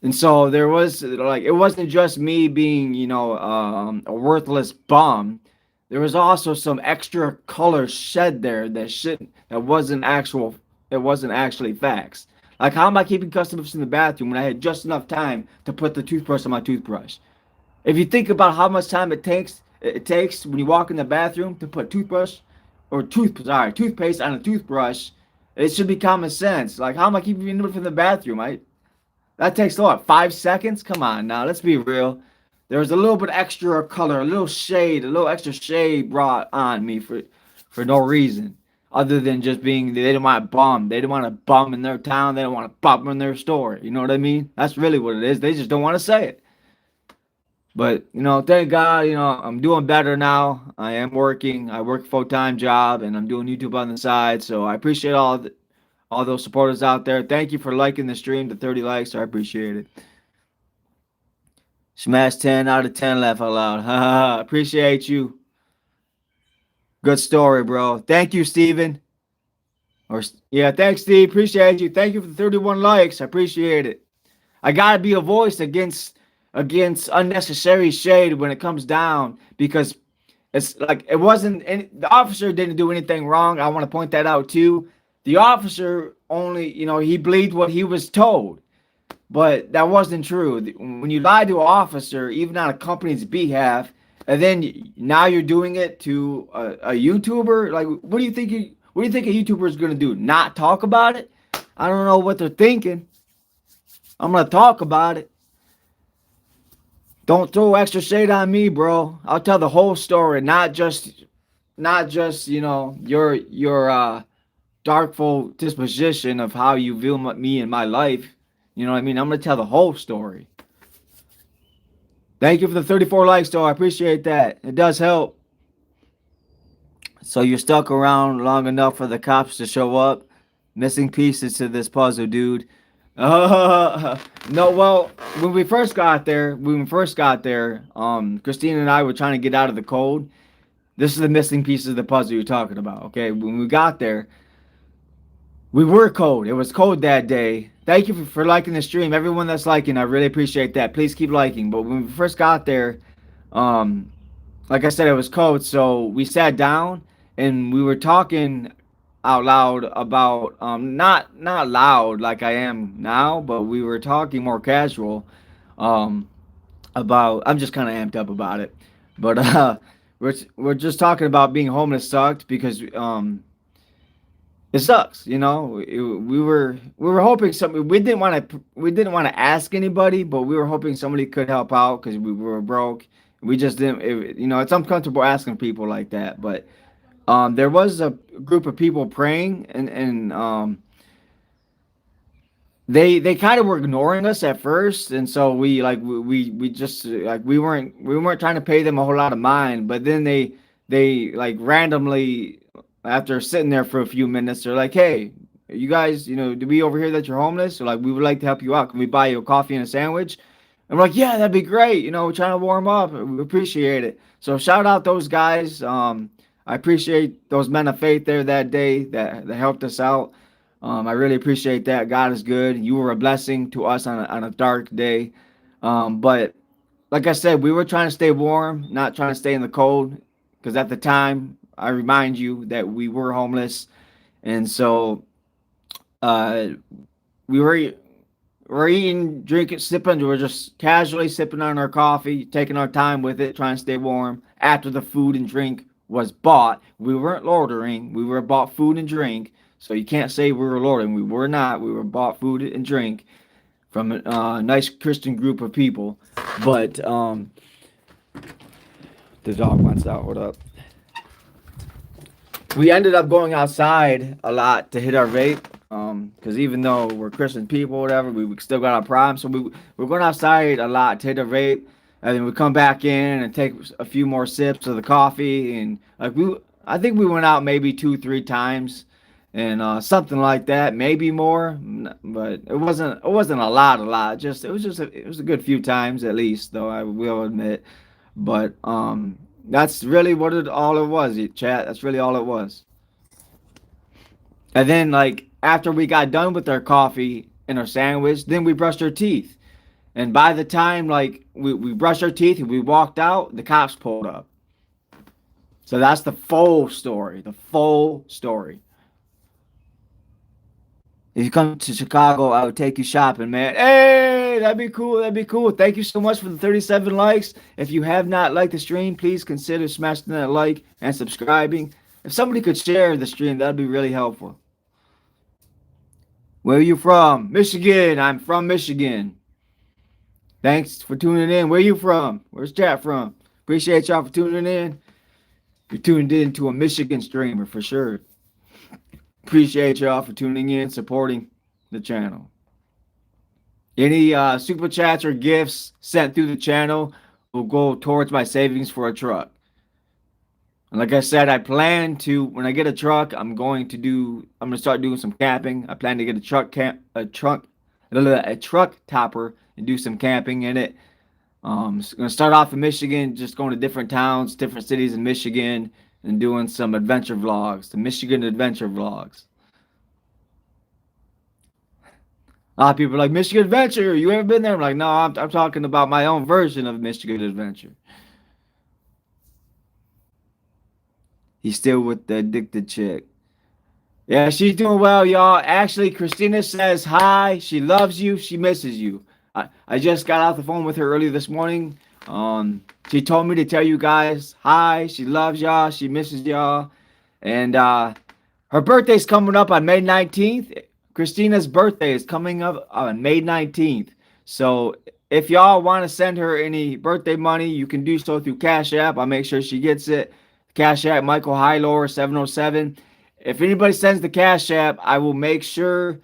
A: And so there was like it wasn't just me being, a worthless bum. There was also some extra color shed there that wasn't actual. It wasn't actually facts. Like how am I keeping customers in the bathroom when I had just enough time to put the toothbrush on my toothbrush? If you think about how much time it takes when you walk in the bathroom to put toothpaste on a toothbrush, it should be common sense. Like how am I keeping you from the bathroom? That takes what, 5 seconds? Come on now, let's be real. There was a little bit extra color, a little extra shade brought on me for no reason. Other than just being, they didn't want to bum. They didn't want to bum in their town. They didn't want to bum in their store. You know what I mean? That's really what it is. They just don't want to say it. But, thank God, I'm doing better now. I am working. I work a full-time job and I'm doing YouTube on the side. So I appreciate all those supporters out there. Thank you for liking the stream to 30 likes. I appreciate it. Smash 10 out of 10, laugh out loud. Appreciate you. Good story, bro. Thank you, Steven. Or yeah, thanks, Steve. Appreciate you. Thank you for the 31 likes. I appreciate it. I gotta be a voice against unnecessary shade when it comes down because it's like it wasn't any, the officer didn't do anything wrong. I want to point that out too. The officer only, he believed what he was told, but that wasn't true. When you lie to an officer, even on a company's behalf, and then now you're doing it to a YouTuber, like what do you think a YouTuber is gonna do? Not talk about it? I don't know what they're thinking. I'm gonna talk about it. Don't throw extra shade on me, bro. I'll tell the whole story, not just your darkful disposition of how you view me and my life. You know what I mean? I'm gonna tell the whole story. Thank you for the 34 likes, though. I appreciate that. It does help. So you're stuck around long enough for the cops to show up. Missing pieces to this puzzle, dude. No, well, when we first got there, Christina and I were trying to get out of the cold. This is the missing pieces of the puzzle you're talking about, okay? When we got there, we were cold. It was cold that day. Thank you for liking the stream. Everyone that's liking, I really appreciate that. Please keep liking. But when we first got there, um, like I said, it was cold, so we sat down and we were talking out loud about not loud like I am now, but we were talking more casual um about I'm just kind of amped up about it. But we're just talking about being homeless sucked because it sucks, we were hoping some we didn't want to ask anybody, but we were hoping somebody could help out because we were broke. We just didn't it's uncomfortable asking people like that, but there was a group of people praying, and they kind of were ignoring us at first, and so we just like we weren't trying to pay them a whole lot of mind, but then they like randomly, after sitting there for a few minutes, they're like, hey, you guys, do we overhear that you're homeless? Or like, we would like to help you out. Can we buy you a coffee and a sandwich? And we're like, yeah, that'd be great. We're trying to warm up. We appreciate it. So shout out those guys. I appreciate those men of faith there that day that helped us out. I really appreciate that. God is good. You were a blessing to us on a dark day. But like I said, we were trying to stay warm, not trying to stay in the cold. Because at the time, I remind you that we were homeless. And so uh, we were eating, drinking, sipping. We were just casually sipping on our coffee, taking our time with it, trying to stay warm. After the food and drink was bought, we weren't loitering. We were bought food and drink. So you can't say we were loitering. We were not. We were bought food and drink from a nice Christian group of people. But the dog wants out. What up? We ended up going outside a lot to hit our vape. Because even though we're Christian people, whatever, we still got our problems. So we're going outside a lot to hit our vape, and then we come back in and take a few more sips of the coffee, and I think we went out maybe 2, 3 times, and something like that, maybe more, but it wasn't a lot. It was a good few times at least, though I will admit. But that's really what all it was, chat. That's really all it was. And then, like, after we got done with our coffee and our sandwich, then we brushed our teeth. And by the time, like, we brushed our teeth and we walked out, the cops pulled up. So that's the full story. The full story. If you come to Chicago, I would take you shopping, man. Hey, that'd be cool. That'd be cool. Thank you so much for the 37 likes. If you have not liked the stream, please consider smashing that like and subscribing. If somebody could share the stream, that'd be really helpful. Where are you from? Michigan. I'm from Michigan. Thanks for tuning in. Where are you from? Where's chat from? Appreciate y'all for tuning in. You're tuned in to a Michigan streamer for sure. Appreciate y'all for tuning in, supporting the channel. Any super chats or gifts sent through the channel will go towards my savings for a truck. And like I said, I plan to, when I get a truck, I'm going to start doing some camping. I plan to get a truck topper and do some camping in it. I'm going to start off in Michigan, just going to different towns, different cities in Michigan, and doing some adventure vlogs, the Michigan adventure vlogs. A lot of people are like, Michigan Adventure, you ever been there? I'm like, no, I'm talking about my own version of Michigan Adventure. He's still with the addicted chick. Yeah, she's doing well, y'all. Actually, Christina says hi. She loves you. She misses you. I just got off the phone with her earlier this morning. She told me to tell you guys hi. She loves y'all. She misses y'all. And her birthday's coming up on May 19th. Christina's birthday is coming up on May 19th. So if y'all want to send her any birthday money, you can do so through Cash App. I'll make sure she gets it. Cash App, Michael Highlure 707. If anybody sends the Cash App, I will make sure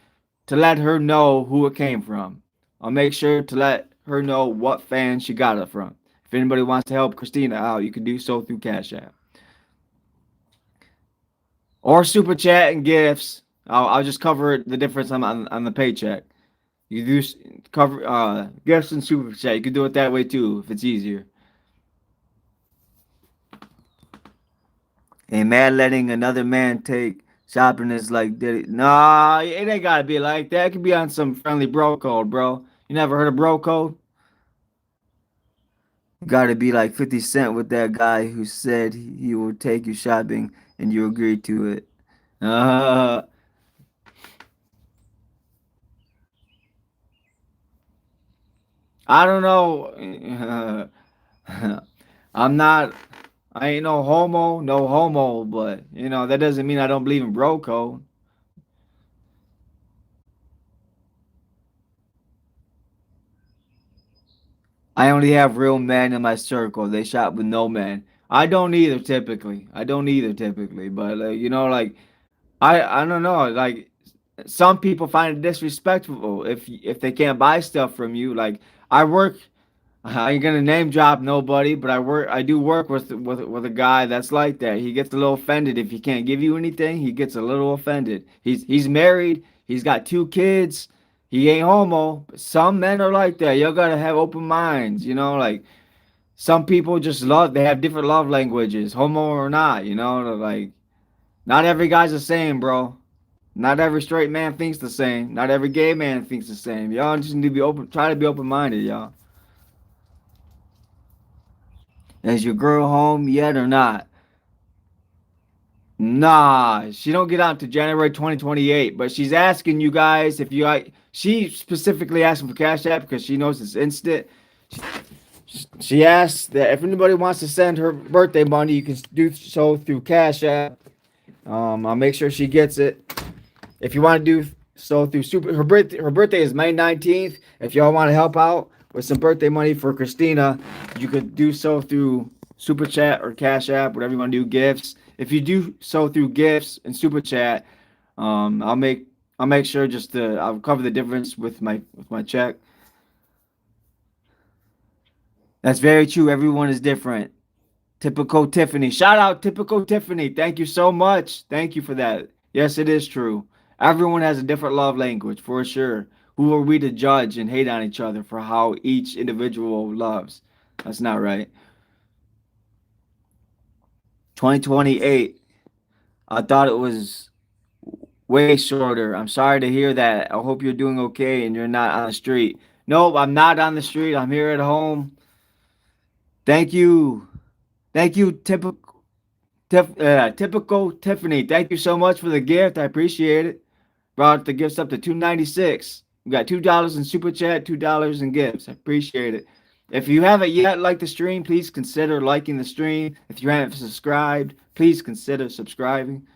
A: to let her know who it came from. I'll make sure to let her know what fan she got it from. If anybody wants to help Christina out, you can do so through Cash App. Or super chat and gifts. I'll just cover the difference on the paycheck. You do cover gifts and super chat. You can do it that way too if it's easier. A man letting another man take shopping is like, nah, it ain't gotta be like that. It could be on some friendly bro code, bro. You never heard of bro code? You gotta be like 50 Cent with that guy who said he will take you shopping and you agreed to it. Uh, I don't know. I'm not. I ain't no homo, no homo, but that doesn't mean I don't believe in bro code. I only have real men in my circle. They shop with no men. I don't either typically. I don't either typically, but like I don't know. Like some people find it disrespectful if they can't buy stuff from you. Like I work. I ain't gonna name drop nobody, but I do work with a guy that's like that. He gets a little offended if he can't give you anything. He gets a little offended. He's married. He's got 2 kids. He ain't homo. But some men are like that. You gotta have open minds. Like some people just love. They have different love languages, homo or not. Like not every guy's the same, bro. Not every straight man thinks the same. Not every gay man thinks the same. Y'all just need to be open. Try to be open minded, y'all. Is your girl home yet or not? Nah, she don't get out to January 2028, but she's asking you guys if you like. She specifically asking for Cash App because she knows it's instant. She asked that if anybody wants to send her birthday money, you can do so through Cash App. I'll make sure she gets it. If you want to do so through her birthday is May 19th. If y'all want to help out with some birthday money for Christina, you could do so through Super Chat or Cash App, whatever you want to do, gifts. If you do so through gifts and Super Chat, I'll make sure I'll cover the difference with my check. That's very true. Everyone is different. Typical Tiffany. Shout out Typical Tiffany. Thank you so much. Thank you for that. Yes, it is true. Everyone has a different love language for sure. Who are we to judge and hate on each other for how each individual loves? That's not right. 2028. I thought it was way shorter. I'm sorry to hear that. I hope you're doing okay and you're not on the street. Nope, I'm not on the street. I'm here at home. Thank you. Thank you, typical Tiffany. Thank you so much for the gift. I appreciate it. Brought the gifts up to 296. We got $2 in super chat, $2 in gifts. I appreciate it. If you haven't yet liked the stream, please consider liking the stream. If you haven't subscribed, please consider subscribing.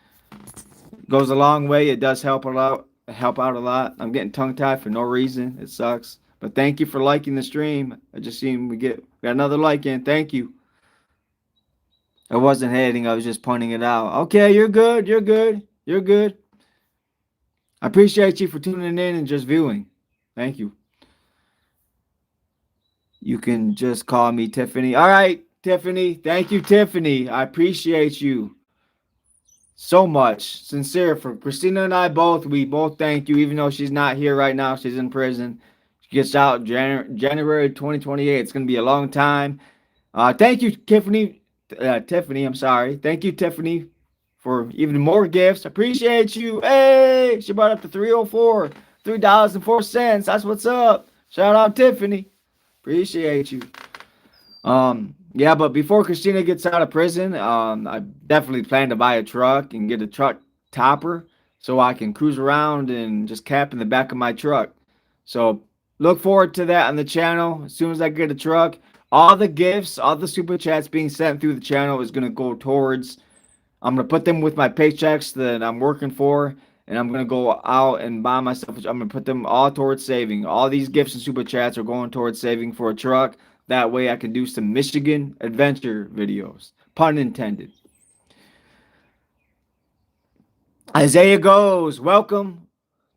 A: It goes a long way. It does help a lot. Help out a lot. I'm getting tongue tied for no reason. It sucks. But thank you for liking the stream. I just seen we got another like in. Thank you. I wasn't hating. I was just pointing it out. Okay, you're good. You're good. You're good. I appreciate you for tuning in and just viewing. Thank you. You can just call me Tiffany. All right, Tiffany. Thank you, Tiffany. I appreciate you so much. Sincere for Christina and I both. We both thank you, even though she's not here right now. She's in prison. She gets out January 2028. It's going to be a long time. Thank you, Tiffany. Tiffany, I'm sorry. Thank you, Tiffany, for even more gifts. Appreciate you. Hey, she brought up to 304. $3.04. That's what's up. Shout out Tiffany. Appreciate you. Yeah, but before Christina gets out of prison, I definitely plan to buy a truck and get a truck topper so I can cruise around and just camp in the back of my truck. So look forward to that on the channel. As soon as I get a truck, all the gifts, all the super chats being sent through the channel is gonna go towards. I'm gonna put them with my paychecks that I'm working for, and I'm gonna go out and buy myself. I'm gonna put them all towards saving. All these gifts and super chats are going towards saving for a truck. That way, I can do some Michigan adventure videos. Pun intended. Isaiah goes. Welcome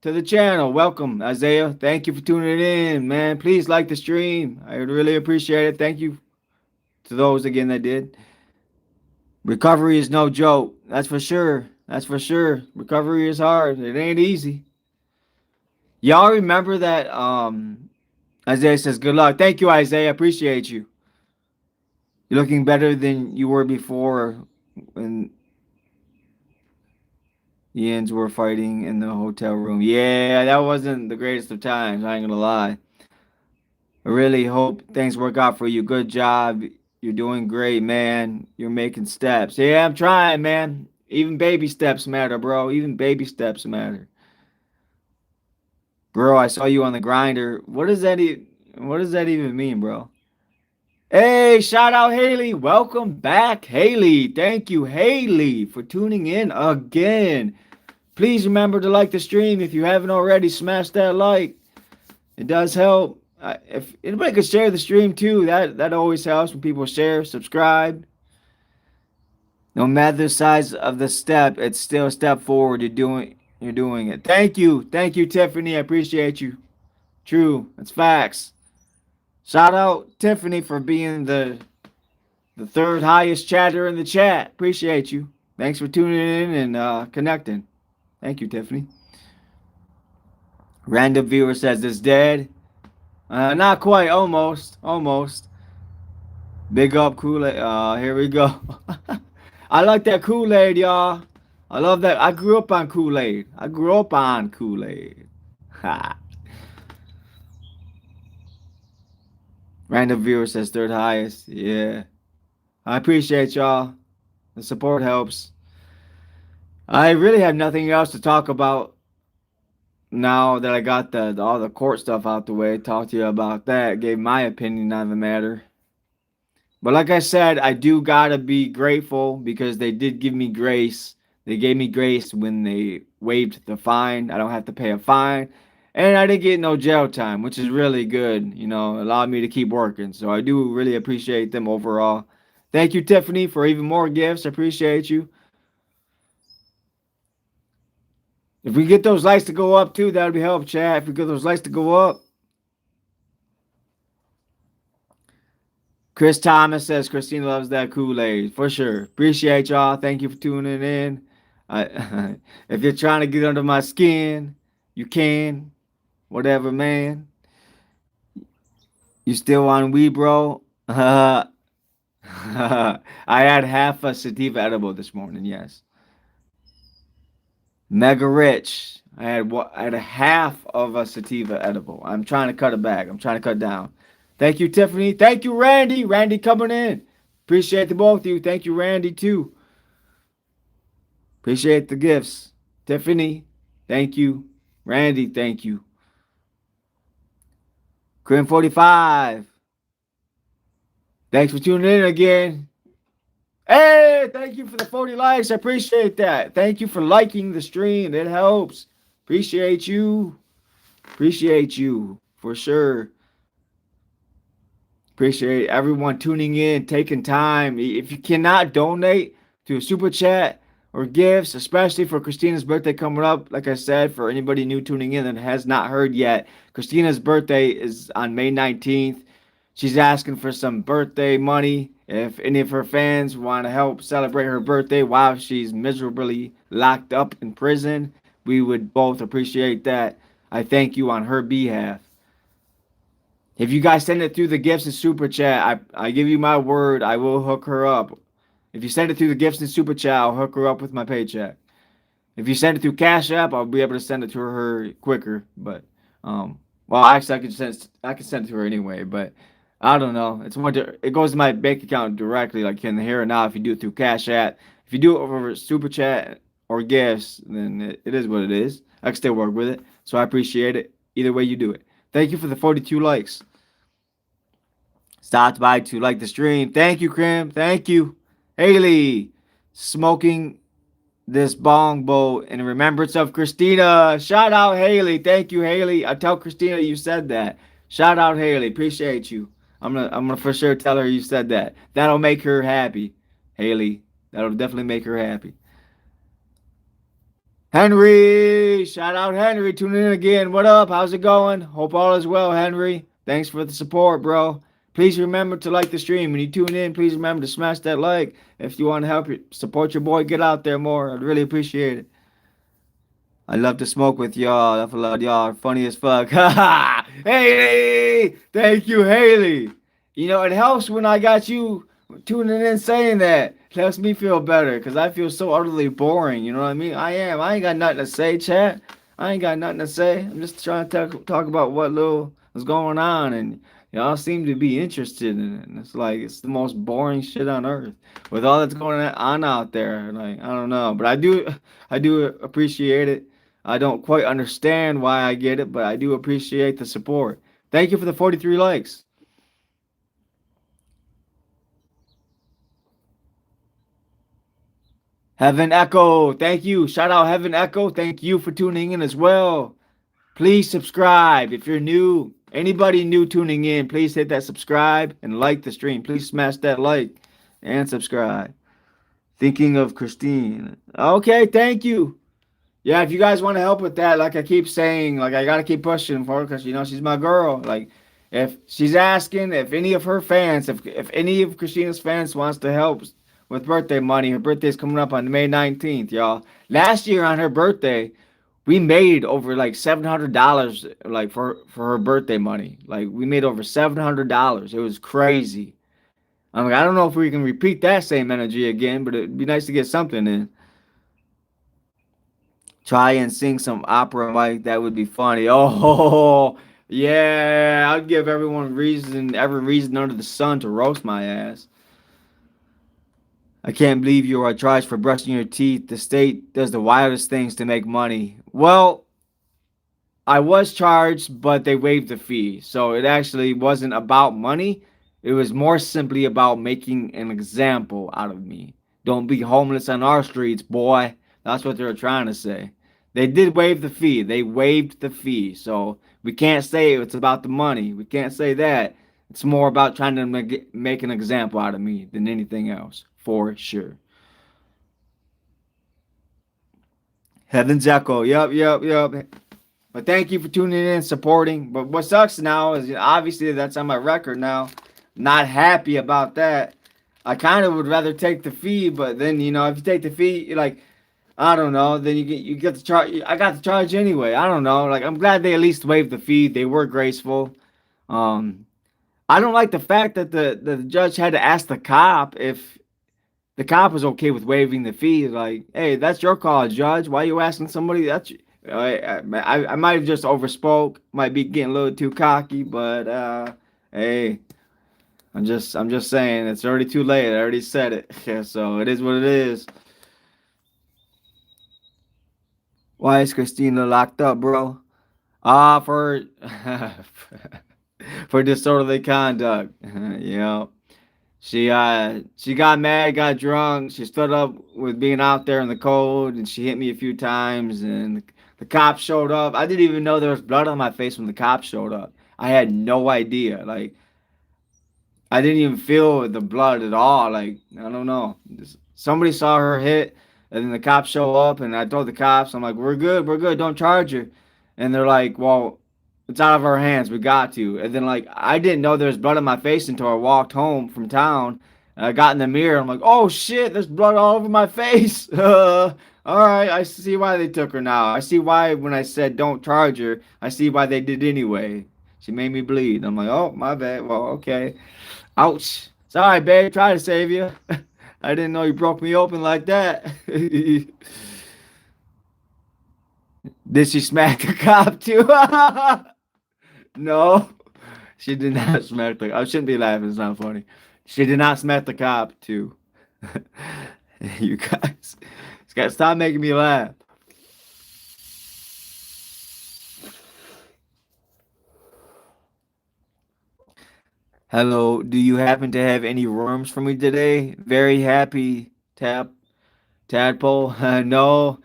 A: to the channel. Welcome, Isaiah. Thank you for tuning in, man. Please like the stream. I really appreciate it. Thank you to those again that did. Recovery is no joke. That's for sure. That's for sure. Recovery is hard. It ain't easy. Y'all remember that Isaiah says good luck. Thank you, Isaiah. Appreciate you. You're looking better than you were before when the ends were fighting in the hotel room. Yeah, that wasn't the greatest of times, I ain't gonna lie. I really hope things work out for you. Good job. You're doing great, man. You're making steps. Yeah, I'm trying, man. Even baby steps matter, bro. Even baby steps matter. Bro, I saw you on the grinder. What does that even mean, bro? Hey, shout out Haley. Welcome back, Haley. Thank you, Haley, for tuning in again. Please remember to like the stream if you haven't already. Smash that like. It does help. If anybody could share the stream too, that always helps when people share, subscribe. No matter the size of the step, it's still a step forward. You're doing it. Thank you, Tiffany. I appreciate you. True, it's facts. Shout out Tiffany for being the third highest chatter in the chat. Appreciate you. Thanks for tuning in and connecting. Thank you, Tiffany. Random viewer says it's dead. Not quite. Almost. Big up Kool-Aid. Here we go. I like that Kool-Aid, y'all. I love that. I grew up on Kool-Aid. Ha. Random viewer says third highest. Yeah. I appreciate y'all. The support helps. I really have nothing else to talk about now that I got all the court stuff out the way. Talk to you about that. Gave my opinion on the matter. But like I said, I do gotta be grateful because they did give me grace. They gave me grace when they waived the fine. I don't have to pay a fine. And I didn't get no jail time, which is really good. You know, allowed me to keep working. So I do really appreciate them overall. Thank you, Tiffany, for even more gifts. I appreciate you. If we get those likes to go up too, that would be help, chat. If we get those likes to go up. Chris Thomas says Christina loves that Kool-Aid. For sure. Appreciate y'all. Thank you for tuning in. If you're trying to get under my skin, you can. Whatever, man. You still on weed, bro? I had half a sativa edible this morning, yes. Mega rich. I had a half of a sativa edible. I'm trying to cut it back. I'm trying to cut down. Thank you, Tiffany. Thank you, Randy. Randy coming in. Appreciate the both of you. Thank you, Randy, too. Appreciate the gifts. Tiffany, thank you. Randy, thank you. Crim 45. Thanks for tuning in again. Hey, thank you for the 40 likes. I appreciate that. Thank you for liking the stream. It helps. Appreciate you. Appreciate you for sure. Appreciate everyone tuning in, taking time. If you cannot donate to a super chat or gifts, especially for Christina's birthday coming up, like I said, for anybody new tuning in that has not heard yet, Christina's birthday is on May 19th. She's asking for some birthday money. If any of her fans want to help celebrate her birthday while she's miserably locked up in prison, we would both appreciate that. I thank you on her behalf. If you guys send it through the gifts and super chat, I give you my word, I will hook her up. If you send it through the gifts and super chat, I'll hook her up with my paycheck. If you send it through Cash App, I'll be able to send it to her quicker. But well, actually, I can send it to her anyway. But I don't know. It goes to my bank account directly, like in the here and now. If you do it through Cash App, if you do it over Super Chat or gifts, then it is what it is. I can still work with it, so I appreciate it. Either way you do it. Thank you for the 42 likes. Stopped by to like the stream. Thank you, Krim. Thank you, Haley. Smoking this bong bowl in remembrance of Christina. Shout out Haley. Thank you, Haley. I tell Christina you said that. Shout out Haley. Appreciate you. I'm gonna for sure tell her you said that. That'll make her happy, Haley. That'll definitely make her happy. Henry, shout out Henry, tuning in again. What up? How's it going? Hope all is well, Henry. Thanks for the support, bro. Please remember to like the stream. When you tune in, please remember to smash that like. If you want to support your boy, get out there more. I'd really appreciate it. I love to smoke with y'all. I feel like y'all are funny as fuck. Haley! Thank you, Haley. You know, it helps when I got you tuning in saying that. It helps me feel better because I feel so utterly boring. You know what I mean? I am. I ain't got nothing to say, chat. I ain't got nothing to say. I'm just trying to talk about what little is going on, and y'all seem to be interested in it. And it's like it's the most boring shit on earth with all that's going on out there. Like I don't know, but I do appreciate it. I don't quite understand why I get it, but I do appreciate the support. Thank you for the 43 likes. Heaven Echo, thank you. Shout out Heaven Echo. Thank you for tuning in as well. Please subscribe if you're new. Anybody new tuning in, please hit that subscribe and like the stream. Please smash that like and subscribe. Thinking of Christine. Okay, thank you. Yeah, if you guys want to help with that, like I keep saying, like I gotta keep pushing for her because you know she's my girl. Like if she's asking if any of her fans, if any of Christina's fans wants to help with birthday money, her birthday's coming up on May 19th, y'all. Last year on her birthday, we made over like $700 like for her birthday money. Like we made over $700. It was crazy. I'm like, I don't know if we can repeat that same energy again, but it'd be nice to get something in. Try and sing some opera, Mike. That would be funny. Oh, yeah. I'd give every reason under the sun to roast my ass. I can't believe you are charged for brushing your teeth. The state does the wildest things to make money. Well, I was charged, but they waived the fee. So it actually wasn't about money. It was more simply about making an example out of me. Don't be homeless on our streets, boy. That's what they were trying to say. They did waive the fee. They waived the fee. So we can't say it's about the money. We can't say that. It's more about trying to make an example out of me than anything else, for sure. Heaven's Echo. Yep, yep, yep. But thank you for tuning in, supporting. But what sucks now is obviously that's on my record now. Not happy about that. I kind of would rather take the fee, but then if you take the fee, you're like, I don't know, then you get the charge. I got the charge anyway. I don't know. Like I'm glad they at least waived the fee. They were graceful. Um, I don't like the fact that the judge had to ask the cop if the cop was okay with waiving the fee. Like, hey, that's your call, judge. Why are you asking somebody? I might have just overspoke. Might be getting a little too cocky, but hey, I'm just saying it's already too late. I already said it. Yeah, so it is what it is. Why is Christina locked up, bro? For for disorderly conduct. Yeah. She got mad, got drunk. She stood up with being out there in the cold, and she hit me a few times. And the cops showed up. I didn't even know there was blood on my face when the cops showed up. I had no idea. Like I didn't even feel the blood at all. Like I don't know. Somebody saw her hit, and then the cops show up, and I told the cops, I'm like, we're good, don't charge her. And they're like, well, it's out of our hands. We got to. And then like I didn't know there was blood on my face until I walked home from town. And I got in the mirror. I'm like, oh shit, there's blood all over my face. All right, I see why they took her now. I see why when I said don't charge her, I see why they did anyway. She made me bleed. I'm like, oh my bad. Well, okay. Ouch. Sorry, babe. Try to save you. I didn't know you broke me open like that. Did she smack the cop too? No, she did not smack the. I shouldn't be laughing. It's not funny. She did not smack the cop too. You guys, stop making me laugh. Hello, do you happen to have any worms for me today? Very happy tadpole. No,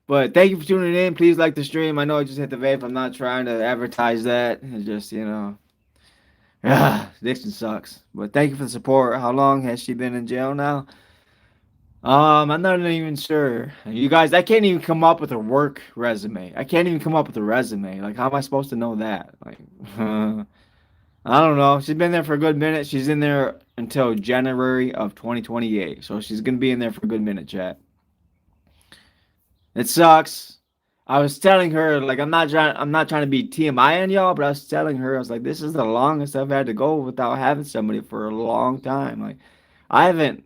A: but thank you for tuning in. Please like the stream. I know I just hit the vape. I'm not trying to advertise that. It's just addiction sucks. But thank you for the support. How long has she been in jail now? I'm not even sure. You guys, I can't even come up with a work resume. I can't even come up with a resume. Like, how am I supposed to know that? Like, I don't know. She's been there for a good minute. She's in there until January of 2028. So she's gonna be in there for a good minute, chat. It sucks. I was telling her, like, I'm not trying to be TMI on y'all, but I was telling her, I was like, this is the longest I've had to go without having somebody for a long time. Like, I haven't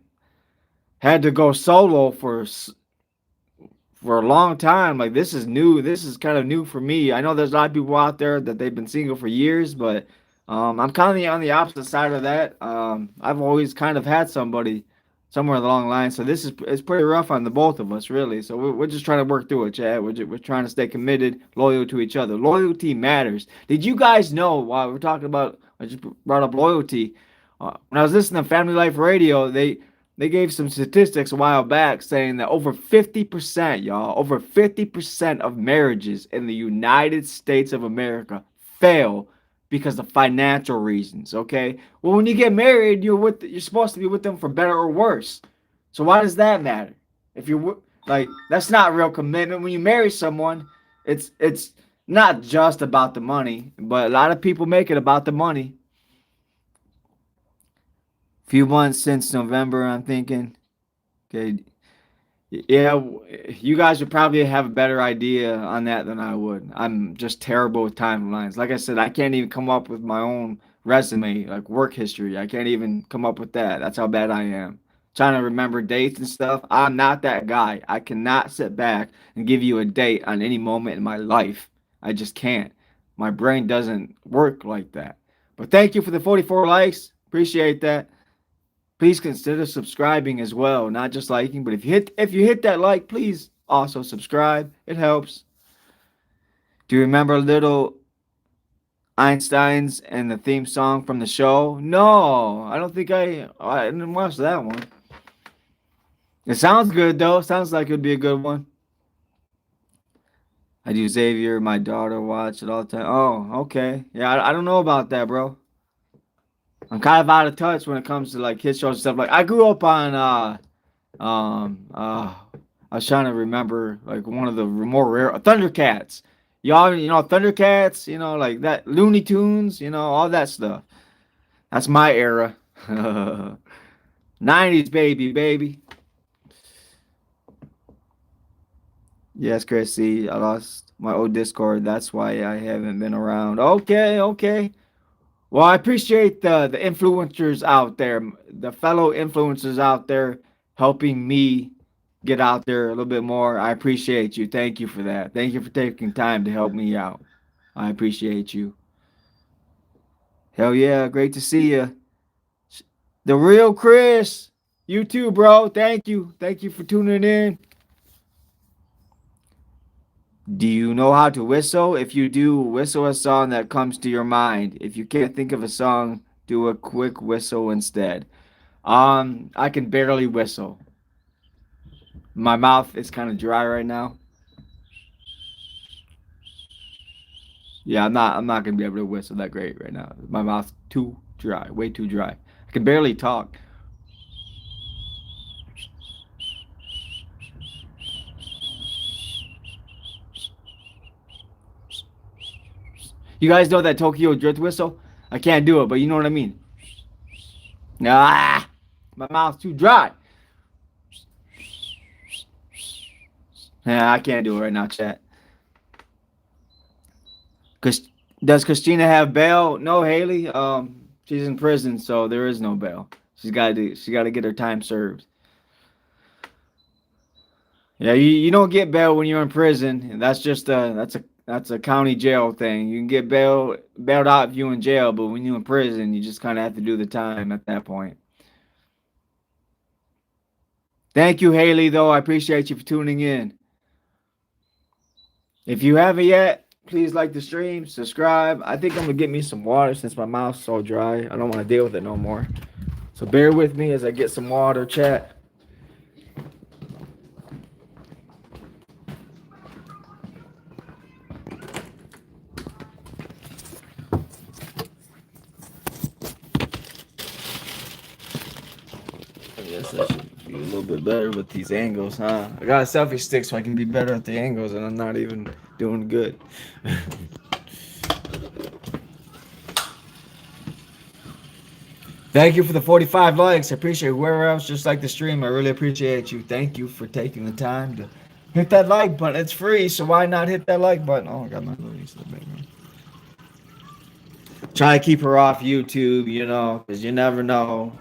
A: had to go solo for a long time. Like, this is new. This is kind of new for me. I know there's a lot of people out there that they've been single for years, but I'm kind of on the opposite side of that. I've always kind of had somebody somewhere along the line, so this is it's pretty rough on the both of us, really. So we're just trying to work through it, Chad. We're trying to stay committed, loyal to each other. Loyalty matters. Did you guys know while we're talking about? I just brought up loyalty. When I was listening to Family Life Radio, they gave some statistics a while back saying that over 50%, y'all, over 50% of marriages in the United States of America fail because of financial reasons, okay? Well, when you get married, you're supposed to be with them for better or worse. So why does that matter? If you're like that's not real commitment. When you marry someone, it's not just about the money, but a lot of people make it about the money. Few months since November, I'm thinking. Okay, yeah, you guys would probably have a better idea on that than I would. I'm just terrible with timelines. Like I said, I can't even come up with my own resume, like work history. I can't even come up with that. That's how bad I am. Trying to remember dates and stuff. I'm not that guy. I cannot sit back and give you a date on any moment in my life. I just can't. My brain doesn't work like that. But thank you for the 44 likes. Appreciate that. Please consider subscribing as well, not just liking, but if you hit that like, please also subscribe. It helps. Do you remember little Einstein's and the theme song from the show? No, I don't think I didn't watch that one. It sounds good though. Sounds like it would be a good one. I do Xavier, my daughter watch it all the time. Oh, okay. Yeah, I don't know about that, bro. I'm kind of out of touch when it comes to like kids shows and stuff. Like I grew up on Um, uh, I was trying to remember like one of the more rare Thundercats. Y'all, Thundercats, like that Looney Tunes, all that stuff. That's my era. 90s baby, baby. Yes, Chrissy, I lost my old Discord. That's why I haven't been around. Okay, okay. Well, I appreciate the influencers out there, the fellow influencers out there helping me get out there a little bit more. I appreciate you. Thank you for that. Thank you for taking time to help me out. I appreciate you. Hell yeah, great to see you. The real Chris. You too, bro. Thank you. Thank you for tuning in. Do you know how to whistle? If you do, whistle a song that comes to your mind. If you can't think of a song, do a quick whistle instead. I can barely whistle. My mouth is kind of dry right now. Yeah, I'm not gonna be able to whistle that great right now. My mouth's too dry, way too dry. I can barely talk. You guys know that Tokyo Drift whistle? I can't do it, but you know what I mean. Ah, my mouth's too dry. Yeah, I can't do it right now, chat. Cause does Christina have bail? No, Haley. She's in prison, so there is no bail. She got to get her time served. Yeah, you don't get bail when you're in prison. And that's just that's a county jail thing. You can get bailed out if you're in jail, but when you're in prison, you just kind of have to do the time at that point. Thank you, Haley. Though I appreciate you for tuning in. If you haven't yet, please like the stream, subscribe. I think I'm gonna get me some water since my mouth's so dry. I don't want to deal with it no more. So bear with me as I get some water, chat. I guess I should be a little bit better with these angles, huh? I got a selfie stick so I can be better at the angles, and I'm not even doing good. Thank you for the 45 likes. I appreciate whoever else just like the stream. I really appreciate you. Thank you for taking the time to hit that like button. It's free, so why not hit that like button? Oh, I got my movies in the background. Try to keep her off YouTube, because you never know,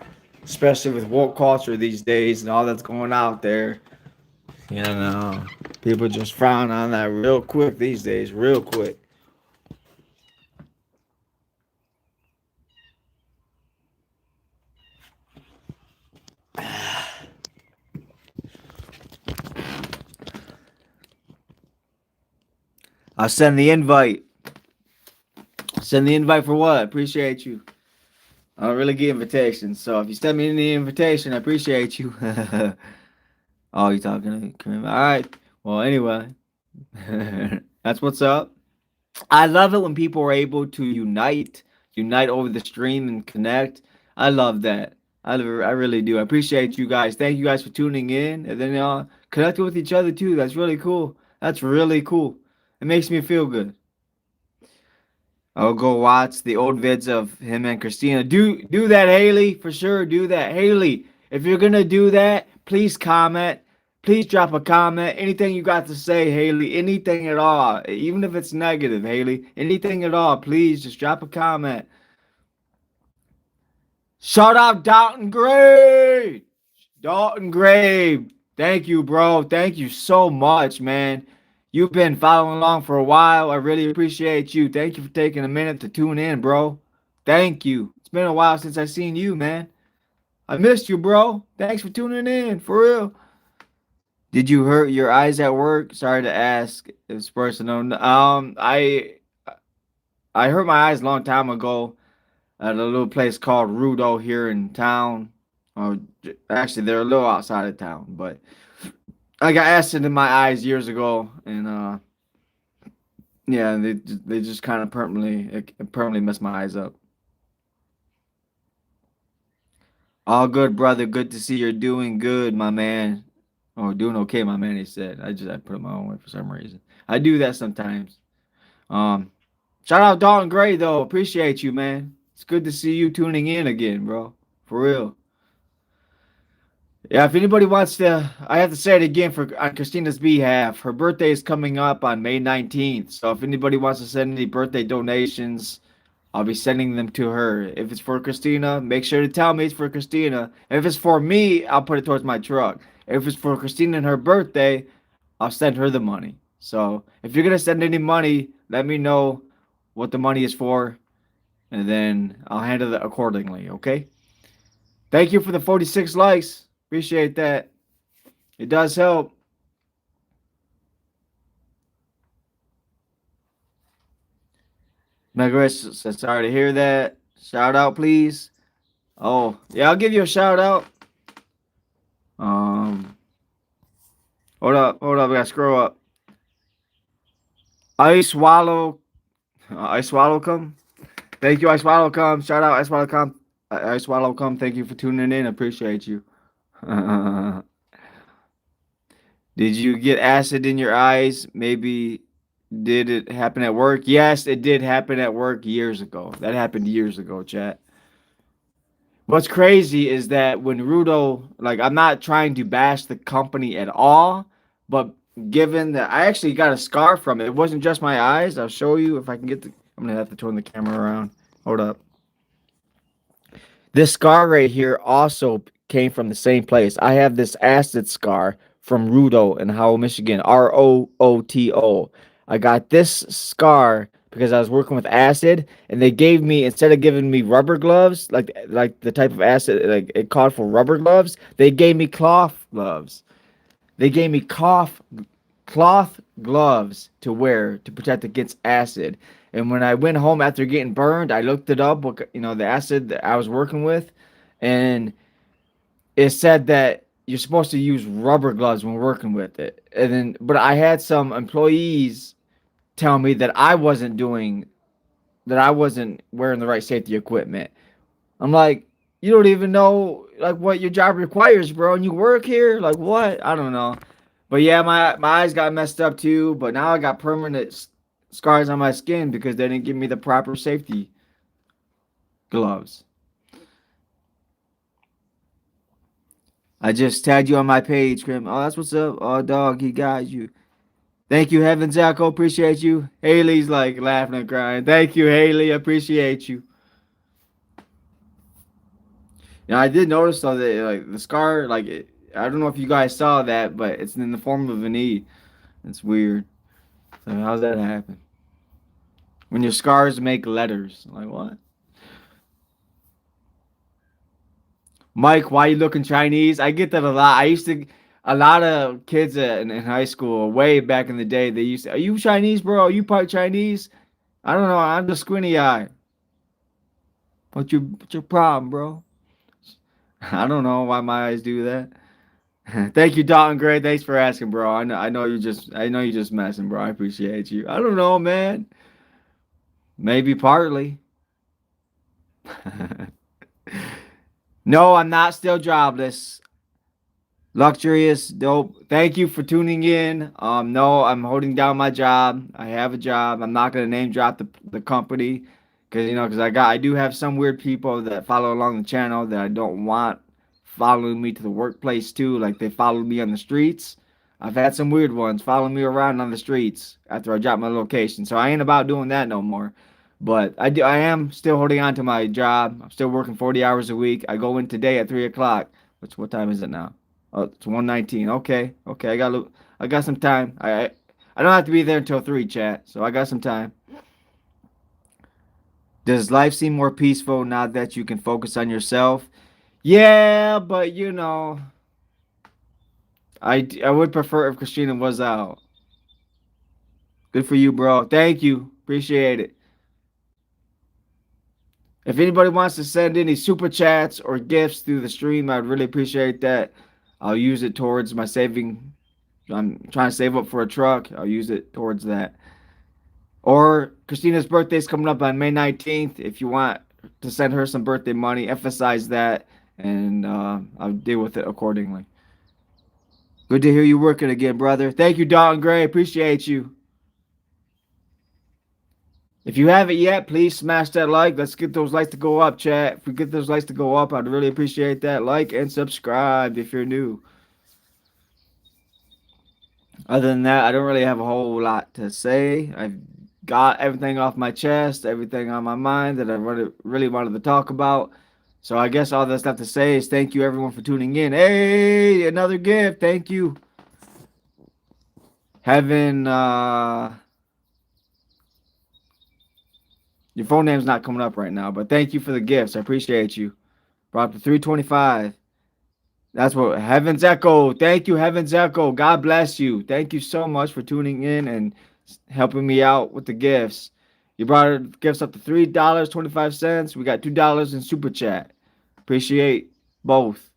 A: especially with woke culture these days and all that's going out there. You know, people just frown on that real quick these days, real quick. I'll send the invite. Send the invite for what? I appreciate you. I don't really get invitations, so if you send me the invitation, I appreciate you. Oh, you talking to Kareem? All right. Well, anyway, that's what's up. I love it when people are able to unite over the stream and connect. I love that. I really do. I appreciate you guys. Thank you guys for tuning in, and then connecting with each other too. That's really cool. That's really cool. It makes me feel good. I'll go watch the old vids of him and Christina. Do that, Haley, for sure. Do that, Haley. If you're gonna do that, please comment. Please drop a comment. Anything you got to say, Haley. Anything at all, even if it's negative, Haley. Anything at all, please just drop a comment. Shout out Dalton Gray. Dalton Gray. Thank you, bro. Thank you so much, man. You've been following along for a while. I really appreciate you. Thank you for taking a minute to tune in, bro. Thank you. It's been a while since I seen you, man. I missed you, bro. Thanks for tuning in, for real. Did you hurt your eyes at work? Sorry to ask. It's personal. I hurt my eyes a long time ago at a little place called Rudo here in town. Or actually, they're a little outside of town, but I got acid in my eyes years ago, and yeah, they just kind of permanently messed my eyes up. All good, brother. Good to see you're doing good, my man. Or doing okay, my man. He said. I put it my own way for some reason. I do that sometimes. Um, Shout out Dalton Gray though. Appreciate you, man. It's good to see you tuning in again, bro. For real. Yeah, if anybody wants to, I have to say it again for on Christina's behalf. Her birthday is coming up on May 19th. So if anybody wants to send any birthday donations, I'll be sending them to her. If it's for Christina, make sure to tell me it's for Christina. If it's for me, I'll put it towards my truck. If it's for Christina and her birthday, I'll send her the money. So if you're gonna send any money, let me know what the money is for, and then I'll handle it accordingly, okay? Thank you for the 46 likes. Appreciate that. It does help. Megris says sorry to hear that. Shout out, please. Oh, yeah, I'll give you a shout out. Um, hold up, I gotta scroll up. I swallow come. Thank you, I swallow come. Shout out, I swallow come. I swallow come. Thank you for tuning in. Appreciate you. Did you get acid in your eyes? Maybe did it happen at work? Yes, it did happen at work years ago. That happened years ago, chat. What's crazy is that when Rudo, like, I'm not trying to bash the company at all, but given that I actually got a scar from it, it wasn't just my eyes. I'll show you if I can get the. I'm gonna have to turn the camera around. Hold up. This scar right here also came from the same place. I have this acid scar from Rudo in Howell, Michigan. Rooto. I got this scar because I was working with acid, and they gave me, instead of giving me rubber gloves, like the type of acid like it called for rubber gloves, they gave me cloth gloves. They gave me cloth gloves to wear to protect against acid. And when I went home after getting burned, I looked it up, the acid that I was working with, and it said that you're supposed to use rubber gloves when working with it. And then, but I had some employees tell me that I wasn't wearing the right safety equipment. I'm like, you don't even know like what your job requires, bro, and you work here? Like what? I don't know. But yeah, my eyes got messed up too, but now I got permanent scars on my skin because they didn't give me the proper safety gloves. I just tagged you on my page, Krim. Oh, that's what's up. Oh, dog, he got you. Thank you, Heaven Echo. Appreciate you. Haley's like laughing and crying. Thank you, Haley. Appreciate you. Yeah, I did notice though that like the scar, I don't know if you guys saw that, but it's in the form of an E. It's weird. So how's that happen? When your scars make letters, like what? Mike, why you looking Chinese? I get that a lot. A lot of kids in high school, way back in the day, they used to, are you Chinese, bro? Are you part Chinese? I don't know. I'm the squinty eye. What's your problem, bro? I don't know why my eyes do that. Thank you, Dalton Gray. Thanks for asking, bro. I know you're just messing, bro. I appreciate you. I don't know, man. Maybe partly. No, I'm not still jobless. Luxurious, dope. Thank you for tuning in. No, I'm holding down my job. I have a job. I'm not gonna name drop the company because I do have some weird people that follow along the channel that I don't want following me to the workplace too. Like they followed me on the streets. I've had some weird ones following me around on the streets after I dropped my location. So I ain't about doing that no more. But I am still holding on to my job. I'm still working 40 hours a week. I go in today at 3 o'clock. What time is it now? Oh, it's 1:19. Okay, okay. I got some time. I don't have to be there until 3, chat. So I got some time. Does life seem more peaceful now that you can focus on yourself? Yeah, but I would prefer if Christina was out. Good for you, bro. Thank you. Appreciate it. If anybody wants to send any super chats or gifts through the stream, I'd really appreciate that. I'll use it towards my saving. I'm trying to save up for a truck. I'll use it towards that. Or Christina's birthday's coming up on May 19th. If you want to send her some birthday money, emphasize that, and I'll deal with it accordingly. Good to hear you working again, brother. Thank you, Don Gray. Appreciate you. If you haven't yet, please smash that like. Let's get those likes to go up, chat. If we get those likes to go up, I'd really appreciate that. Like and subscribe if you're new. Other than that, I don't really have a whole lot to say. I've got everything off my chest, everything on my mind that I really wanted to talk about. So I guess all that's left to say is thank you everyone for tuning in. Hey, another gift. Thank you. Heaven, your phone name's not coming up right now, but thank you for the gifts. I appreciate you. Brought up to 325. That's what Heaven's Echo. Thank you, Heaven's Echo. God bless you. Thank you so much for tuning in and helping me out with the gifts. You brought gifts up to $3.25. We got $2 in super chat. Appreciate both.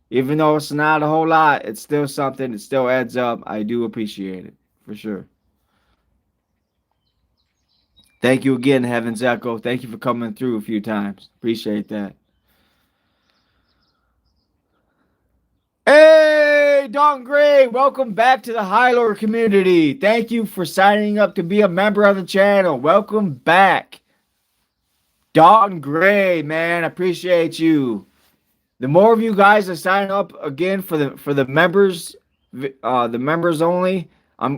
A: Even though it's not a whole lot, it's still something. It still adds up. I do appreciate it for sure. Thank you again, Heaven's Echo. Thank you for coming through a few times. Appreciate that. Hey, Don Gray, welcome back to the Highlure community. Thank you for signing up to be a member of the channel. Welcome back. Don Gray, man, appreciate you. The more of you guys that sign up again for the members, the members only,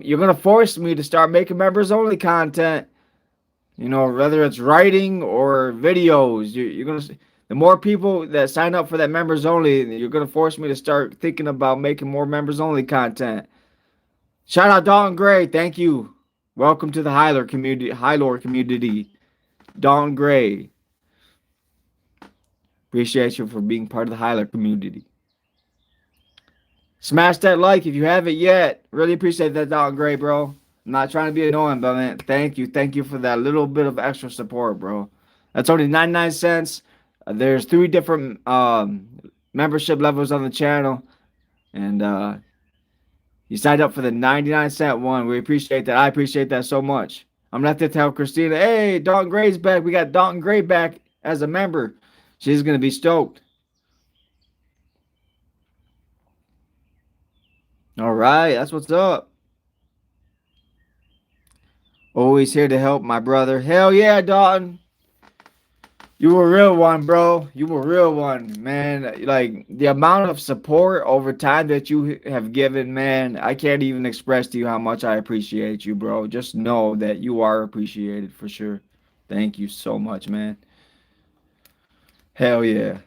A: you're gonna force me to start making members only content. Whether it's writing or videos, you're gonna. The more people that sign up for that members only, you're gonna force me to start thinking about making more members only content. Shout out Dalton Gray, thank you. Welcome to the Highlure community. Dalton Gray, appreciate you for being part of the Highlure community. Smash that like if you haven't yet. Really appreciate that, Dalton Gray, bro. I'm not trying to be annoying, but man, thank you for that little bit of extra support, bro. That's only 99 cents. There's three different membership levels on the channel, and you signed up for the 99-cent one. We appreciate that. I appreciate that so much. I'm gonna have to tell Christina, hey, Dalton Gray's back. We got Dalton Gray back as a member. She's gonna be stoked. All right, that's what's up. Always here to help my brother. Hell yeah, Dalton. You were a real one, bro. You were a real one, man. Like the amount of support over time that you have given, man, I can't even express to you how much I appreciate you, bro. Just know that you are appreciated for sure. Thank you so much, man. Hell yeah.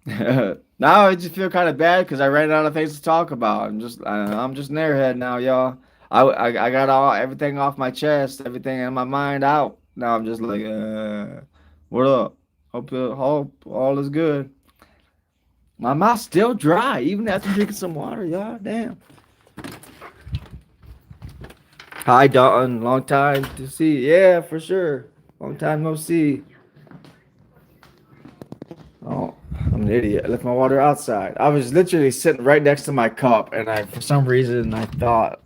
A: Now I just feel kind of bad because I ran out of things to talk about. I'm just an airhead now, y'all. I got all everything off my chest, everything in my mind out. Now I'm just like, what up? Hope all is good. My mouth's still dry, even after drinking some water, y'all. Damn. Hi, Dalton. Long time to see. Yeah, for sure. Long time no see. Oh, I'm an idiot. I left my water outside. I was literally sitting right next to my cup, and for some reason, I thought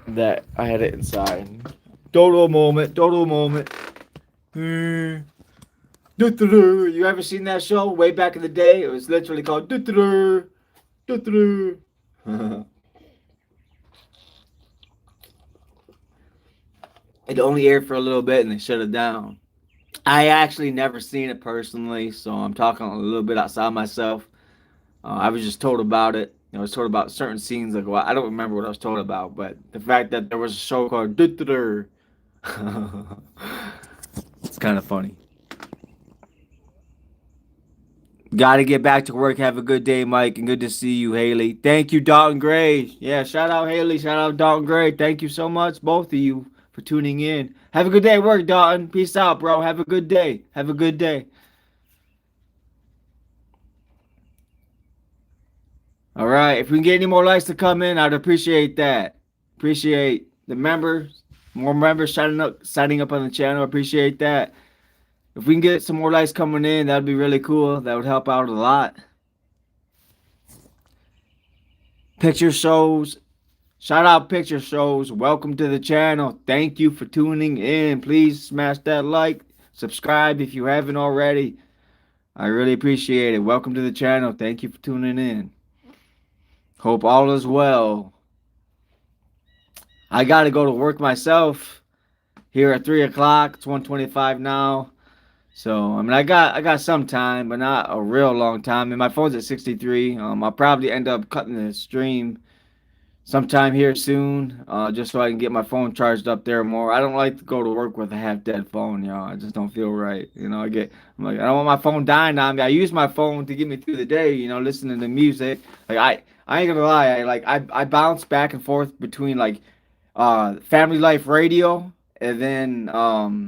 A: that I had it inside. Dodo moment. Dodo moment. You ever seen that show way back in the day? It was literally called. It only aired for a little bit, and they shut it down. I actually never seen it personally, so I'm talking a little bit outside myself. I was just told about it. I was told about certain scenes. Like, well, I don't remember what I was told about, but the fact that there was a show called it's kind of funny. Got to get back to work. Have a good day, Mike, and good to see you, Haley. Thank you, Dalton Gray. Yeah, shout out Haley. Shout out Dalton Gray. Thank you so much, both of you, for tuning in. Have a good day at work, Dalton. Peace out, bro. Have a good day. Have a good day. All right. If we can get any more likes to come in, I'd appreciate that. Appreciate the members, more members signing up on the channel. Appreciate that. If we can get some more likes coming in, that'd be really cool. That would help out a lot. Picture shows. Shout out picture shows. Welcome to the channel. Thank you for tuning in. Please smash that like. Subscribe if you haven't already. I really appreciate it. Welcome to the channel. Thank you for tuning in. Hope all is well. I got to go to work myself here at 3 o'clock. It's 1:25 now. So, I mean, I got some time, but not a real long time. And my phone's at 63. I'll probably end up cutting the stream sometime here soon, just so I can get my phone charged up there more. I don't like to go to work with a half dead phone, y'all. I just don't feel right. I'm like, I don't want my phone dying on me. I use my phone to get me through the day, listening to music. Like I ain't gonna lie, I bounce back and forth between like Family Life Radio, and then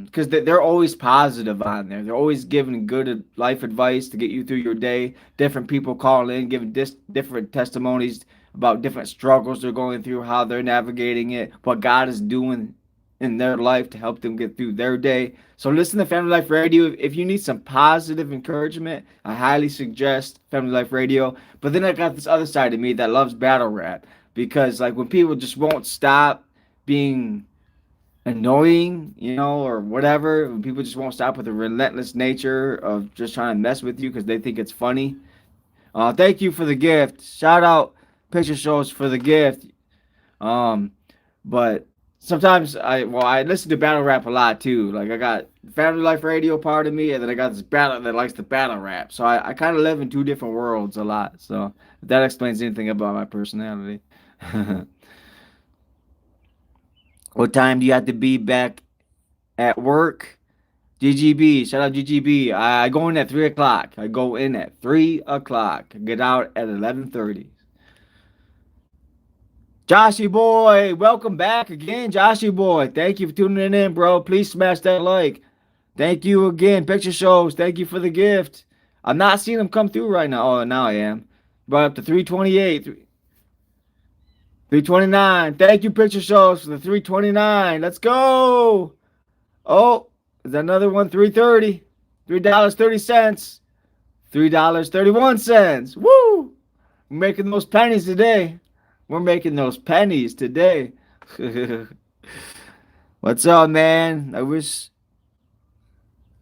A: because they're always positive on there. They're always giving good life advice to get you through your day. Different people call in, giving different testimonies about different struggles they're going through, how they're navigating it, what God is doing in their life to help them get through their day. So listen to Family Life Radio. If you need some positive encouragement, I highly suggest Family Life Radio. But then I got this other side of me that loves battle rap, because like when people just won't stop being annoying, or whatever, when people just won't stop with the relentless nature of just trying to mess with you because they think it's funny. Thank you for the gift. Shout out Picture Shows for the gift. But sometimes I listen to battle rap a lot too. Like I got Family Life Radio part of me, and then I got this battle that likes the battle rap. So I kind of live in two different worlds a lot. So if that explains anything about my personality. What time do you have to be back at work? GGB, shout out GGB. I go in at 3 o'clock. I go in at 3 o'clock. Get out at 11:30. Joshy boy, welcome back again, Joshy boy. Thank you for tuning in, bro. Please smash that like. Thank you again, picture shows. Thank you for the gift. I'm not seeing them come through right now. Oh, now I am. Brought up to 328, 329. Thank you, picture shows, for the 329. Let's go. Oh, is that another one? 330. $3.30. $3.31. Woo! We're making those pennies today. We're making those pennies today. What's up, man? I wish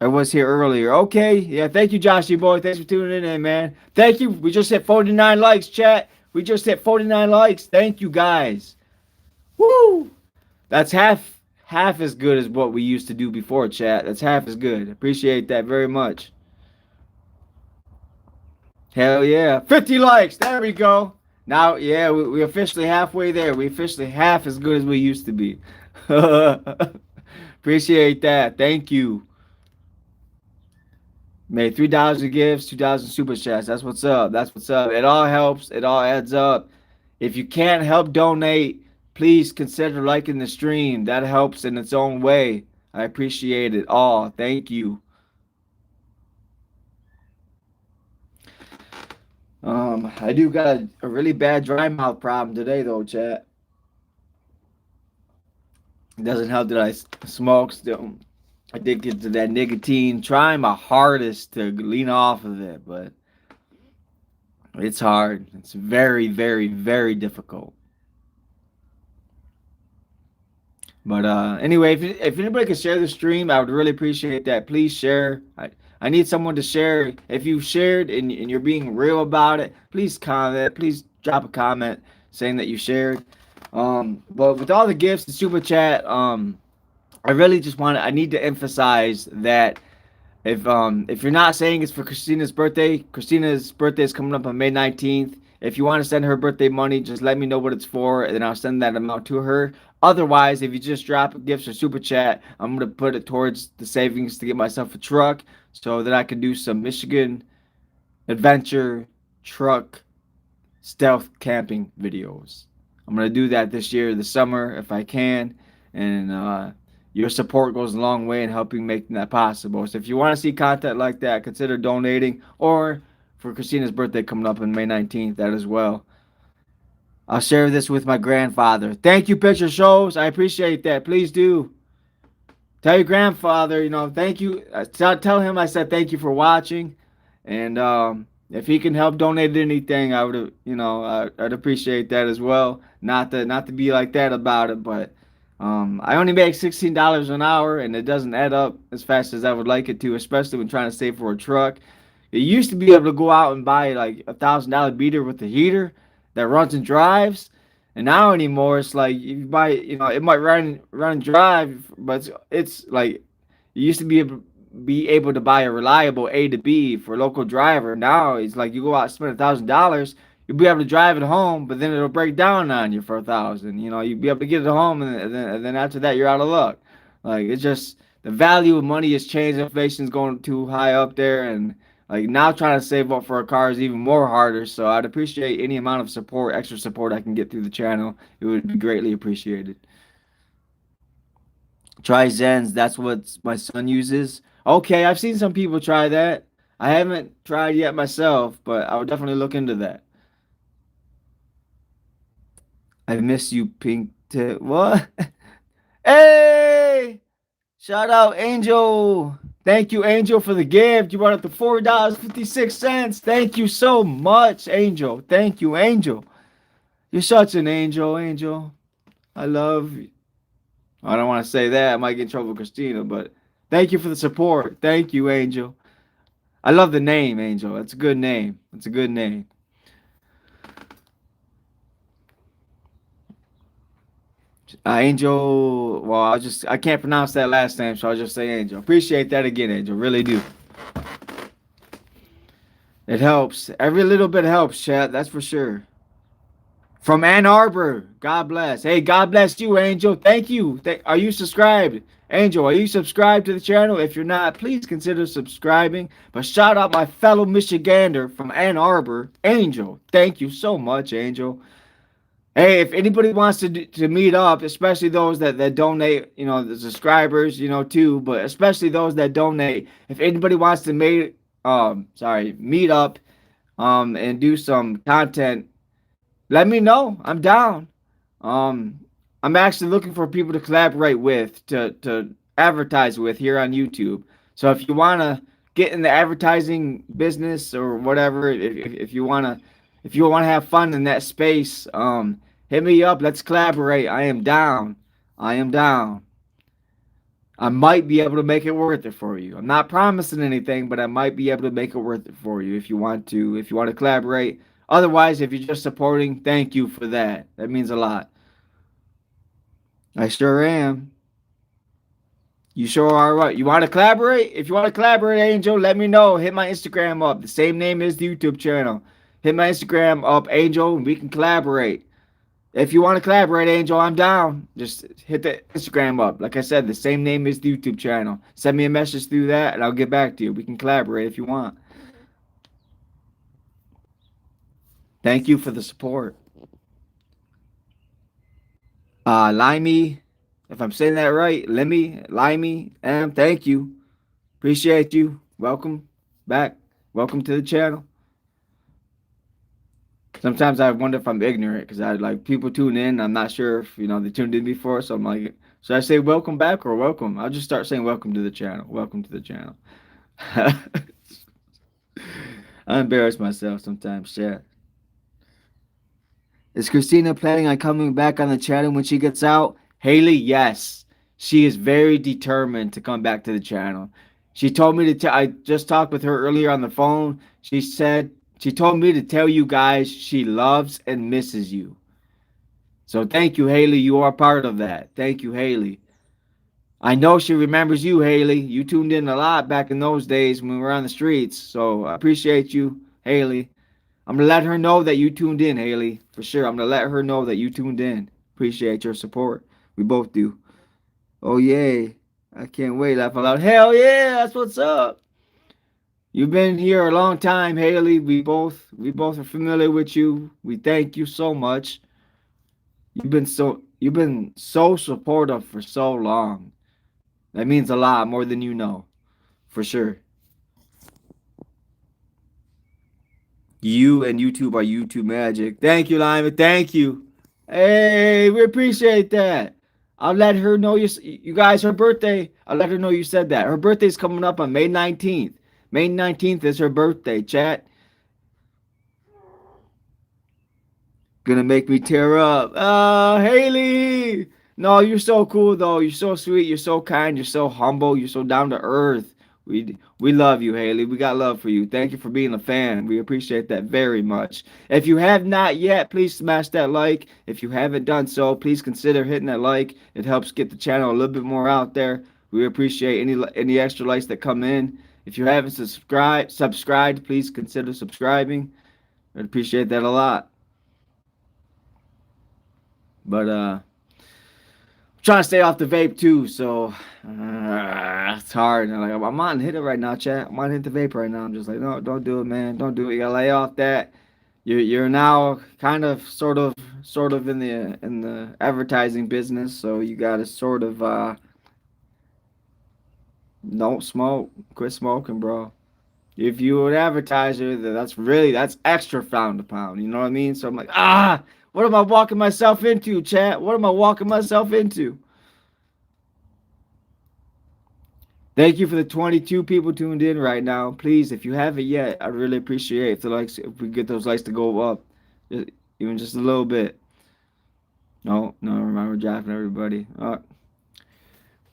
A: I was here earlier. Okay. Yeah, thank you, Joshy boy. Thanks for tuning in, man. Thank you. We just hit 49 likes, chat. We just hit 49 likes. Thank you, guys. Woo! That's half as good as what we used to do before, chat. That's half as good. Appreciate that very much. Hell yeah. 50 likes. There we go. Now, yeah, we officially halfway there. We officially half as good as we used to be. Appreciate that. Thank you. Made $3 in gifts, 2,000 super chats. That's what's up. That's what's up. It all helps. It all adds up. If you can't help donate, please consider liking the stream. That helps in its own way. I appreciate it all. Thank you. I do got a really bad dry mouth problem today, though, chat. It doesn't help that I smoke still. Addicted to that nicotine. Trying my hardest to lean off of it, but it's hard. It's very, very, very difficult. But anyway, if anybody could share the stream, I would really appreciate that. Please share. I need someone to share. If you've shared and you're being real about it, please comment. Please drop a comment saying that you shared. But with all the gifts and super chat, I really just I need to emphasize that if you're not saying it's for Christina's birthday is coming up on May 19th. If you want to send her birthday money, just let me know what it's for, and then I'll send that amount to her. Otherwise, if you just drop gifts or super chat, I'm gonna put it towards the savings to get myself a truck so that I can do some Michigan adventure truck stealth camping videos. I'm gonna do that this year, this summer, if I can, and your support goes a long way in helping making that possible. So if you want to see content like that, consider donating, or for Christina's birthday coming up on May 19th, that as well. I'll share this with my grandfather. Thank you, picture shows. I appreciate that. Please do. Tell your grandfather, thank you. Tell him I said thank you for watching. And if he can help donate anything, I would, I'd appreciate that as well. Not to be like that about it, but I only make $16 an hour, and it doesn't add up as fast as I would like it to, especially when trying to save for a truck. You used to be able to go out and buy like $1,000 beater with a heater that runs and drives, and now anymore it's like you buy, it might run and drive, but it's like you used to be able to buy a reliable A to B for a local driver. Now it's like you go out and spend $1,000. You'll be able to drive it home, but then it'll break down on you for 1,000. You'll be able to get it home, and then after that, you're out of luck. Like, it's just the value of money has changed. Inflation's going too high up there, and like now trying to save up for a car is even more harder. So I'd appreciate any amount of support, extra support I can get through the channel. It would be greatly appreciated. Try Zens. That's what my son uses. Okay, I've seen some people try that. I haven't tried yet myself, but I would definitely look into that. I miss you, Pink. What? Hey! Shout out, Angel. Thank you, Angel, for the gift. You brought up to $4.56. Thank you so much, Angel. Thank you, Angel. You're such an angel, Angel. I love you. I don't want to say that. I might get in trouble with Christina, but thank you for the support. Thank you, Angel. I love the name, Angel. It's a good name. It's a good name. Angel, well, I can't pronounce that last name, so I'll just say Angel. Appreciate that again, Angel. Really do. It helps. Every little bit helps, chat. That's for sure. From Ann Arbor. God bless. Hey, God bless you, Angel. Thank you. Are you subscribed? Angel, are you subscribed to the channel? If you're not, please consider subscribing. But shout out my fellow Michigander from Ann Arbor, Angel. Thank you so much, Angel. Hey, if anybody wants to meet up, especially those that donate, the subscribers, too, but especially those that donate. If anybody wants to meet up, and do some content, let me know. I'm down. Um, I'm actually looking for people to collaborate with, to advertise with here on YouTube. So if you wanna get in the advertising business or whatever, if you wanna have fun in that space, hit me up. Let's collaborate. I am down. I am down. I might be able to make it worth it for you. I'm not promising anything, but I might be able to make it worth it for you if you want to. If you want to collaborate. Otherwise, if you're just supporting, thank you for that. That means a lot. I sure am. You sure are right. You want to collaborate? If you want to collaborate, Angel, let me know. Hit my Instagram up. The same name as the YouTube channel. Hit my Instagram up, Angel, and we can collaborate. If you want to collaborate, Angel, I'm down. Just hit the Instagram up. Like I said, the same name as the YouTube channel. Send me a message through that, and I'll get back to you. We can collaborate if you want. Thank you for the support. Limey, if I'm saying that right, Limey, thank you. Appreciate you. Welcome back. Welcome to the channel. Sometimes I wonder if I'm ignorant because I like people tune in. I'm not sure if they tuned in before, so I'm like, should I say welcome back or welcome? I'll just start saying welcome to the channel. Welcome to the channel. I embarrass myself sometimes, chat. Is Christina planning on coming back on the channel when she gets out? Haley, yes. She is very determined to come back to the channel. She told me to I just talked with her earlier on the phone. She told me to tell you guys she loves and misses you. So thank you, Haley. You are part of that. Thank you, Haley. I know she remembers you, Haley. You tuned in a lot back in those days when we were on the streets. So I appreciate you, Haley. I'm gonna let her know that you tuned in, Haley. For sure. I'm gonna let her know that you tuned in. Appreciate your support. We both do. Oh yay. I can't wait. Laugh out loud. Hell yeah, that's what's up. You've been here a long time, Haley. We both are familiar with you. We thank you so much. You've been so supportive for so long. That means a lot more than you know. For sure. You and YouTube are YouTube magic. Thank you, Lyman. Thank you. Hey, we appreciate that. I'll let her know you guys her birthday. I'll let her know you said that. Her birthday's coming up on May 19th. May 19th is her birthday, chat. Gonna make me tear up. Haley. No, you're so cool though. You're so sweet. You're so kind. You're so humble. You're so down to earth. We love you, Haley. We got love for you. Thank you for being a fan. We appreciate that very much. If you have not yet, please smash that like. If you haven't done so, please consider hitting that like. It helps get the channel a little bit more out there. We appreciate any extra likes that come in. If you haven't subscribed, please consider subscribing. I'd appreciate that a lot. But I'm trying to stay off the vape too, so it's hard. I'm on hit it right now, chat. I'm on hit the vape right now. I'm just like, no, don't do it, man. Don't do it. You gotta lay off that. You're now kind of sort of in the advertising business, so you gotta sort of don't smoke. Quit smoking, bro. If you're an advertiser, that's extra frowned upon. You know what I mean? So I'm like, what am I walking myself into, chat? What am I walking myself into? Thank you for the 22 people tuned in right now. Please, if you haven't yet, I really appreciate if we get those likes to go up, even just a little bit. No, remember dropping everybody.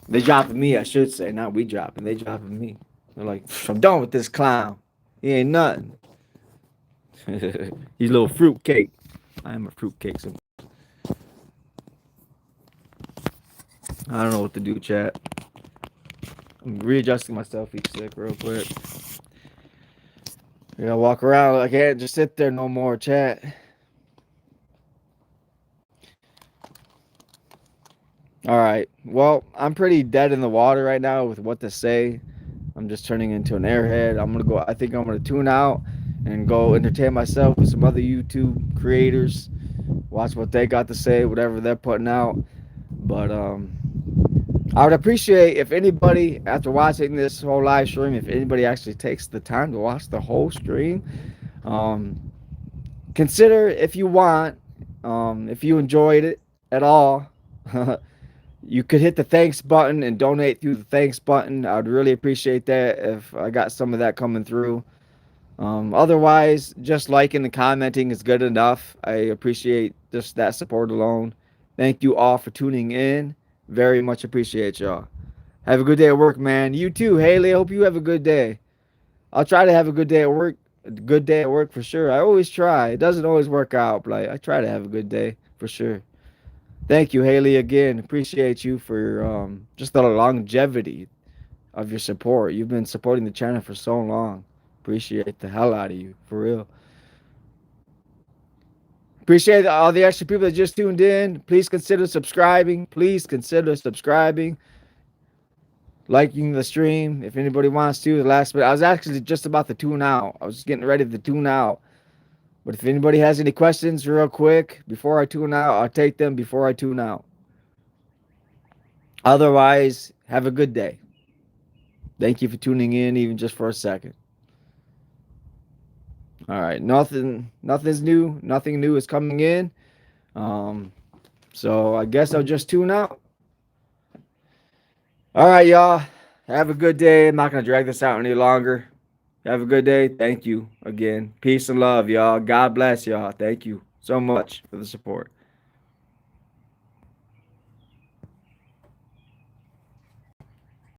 A: They dropping me, I should say. Not we dropping. They dropping me. They're like, I'm done with this clown. He ain't nothing. He's a little fruitcake. I am a fruitcake. So I don't know what to do, chat. I'm readjusting my selfie stick real quick. I gotta walk around. I can't just sit there no more, chat. All right. Well, I'm pretty dead in the water right now with what to say. I'm just turning into an airhead. I'm gonna go. I think I'm gonna tune out and go entertain myself with some other YouTube creators. Watch what they got to say, whatever they're putting out. But I would appreciate if anybody, after watching this whole live stream, if anybody actually takes the time to watch the whole stream, um, consider if you want, if you enjoyed it at all. You could hit the thanks button and donate through the thanks button. I'd really appreciate that if I got some of that coming through. Otherwise, just liking and commenting is good enough. I appreciate just that support alone. Thank you all for tuning in. Very much appreciate y'all. Have a good day at work, man. You too, Haley. I hope you have a good day. I'll try to have a good day at work. A good day at work for sure. I always try. It doesn't always work out, but I try to have a good day for sure. Thank you, Haley, again. Appreciate you for just the longevity of your support. You've been supporting the channel for so long. Appreciate the hell out of you, for real. Appreciate all the extra people that just tuned in. Please consider subscribing. Please consider subscribing, liking the stream if anybody wants to. The last bit, I was actually just about to tune out. I was just getting ready to tune out. But if anybody has any questions, real quick, before I tune out, I'll take them before I tune out. Otherwise, have a good day. Thank you for tuning in, even just for a second. All right, nothing's new. Nothing new is coming in. So I guess I'll just tune out. All right, y'all. Have a good day. I'm not gonna drag this out any longer. Have a good day. Thank you again. Peace and love, y'all. God bless y'all. Thank you so much for the support.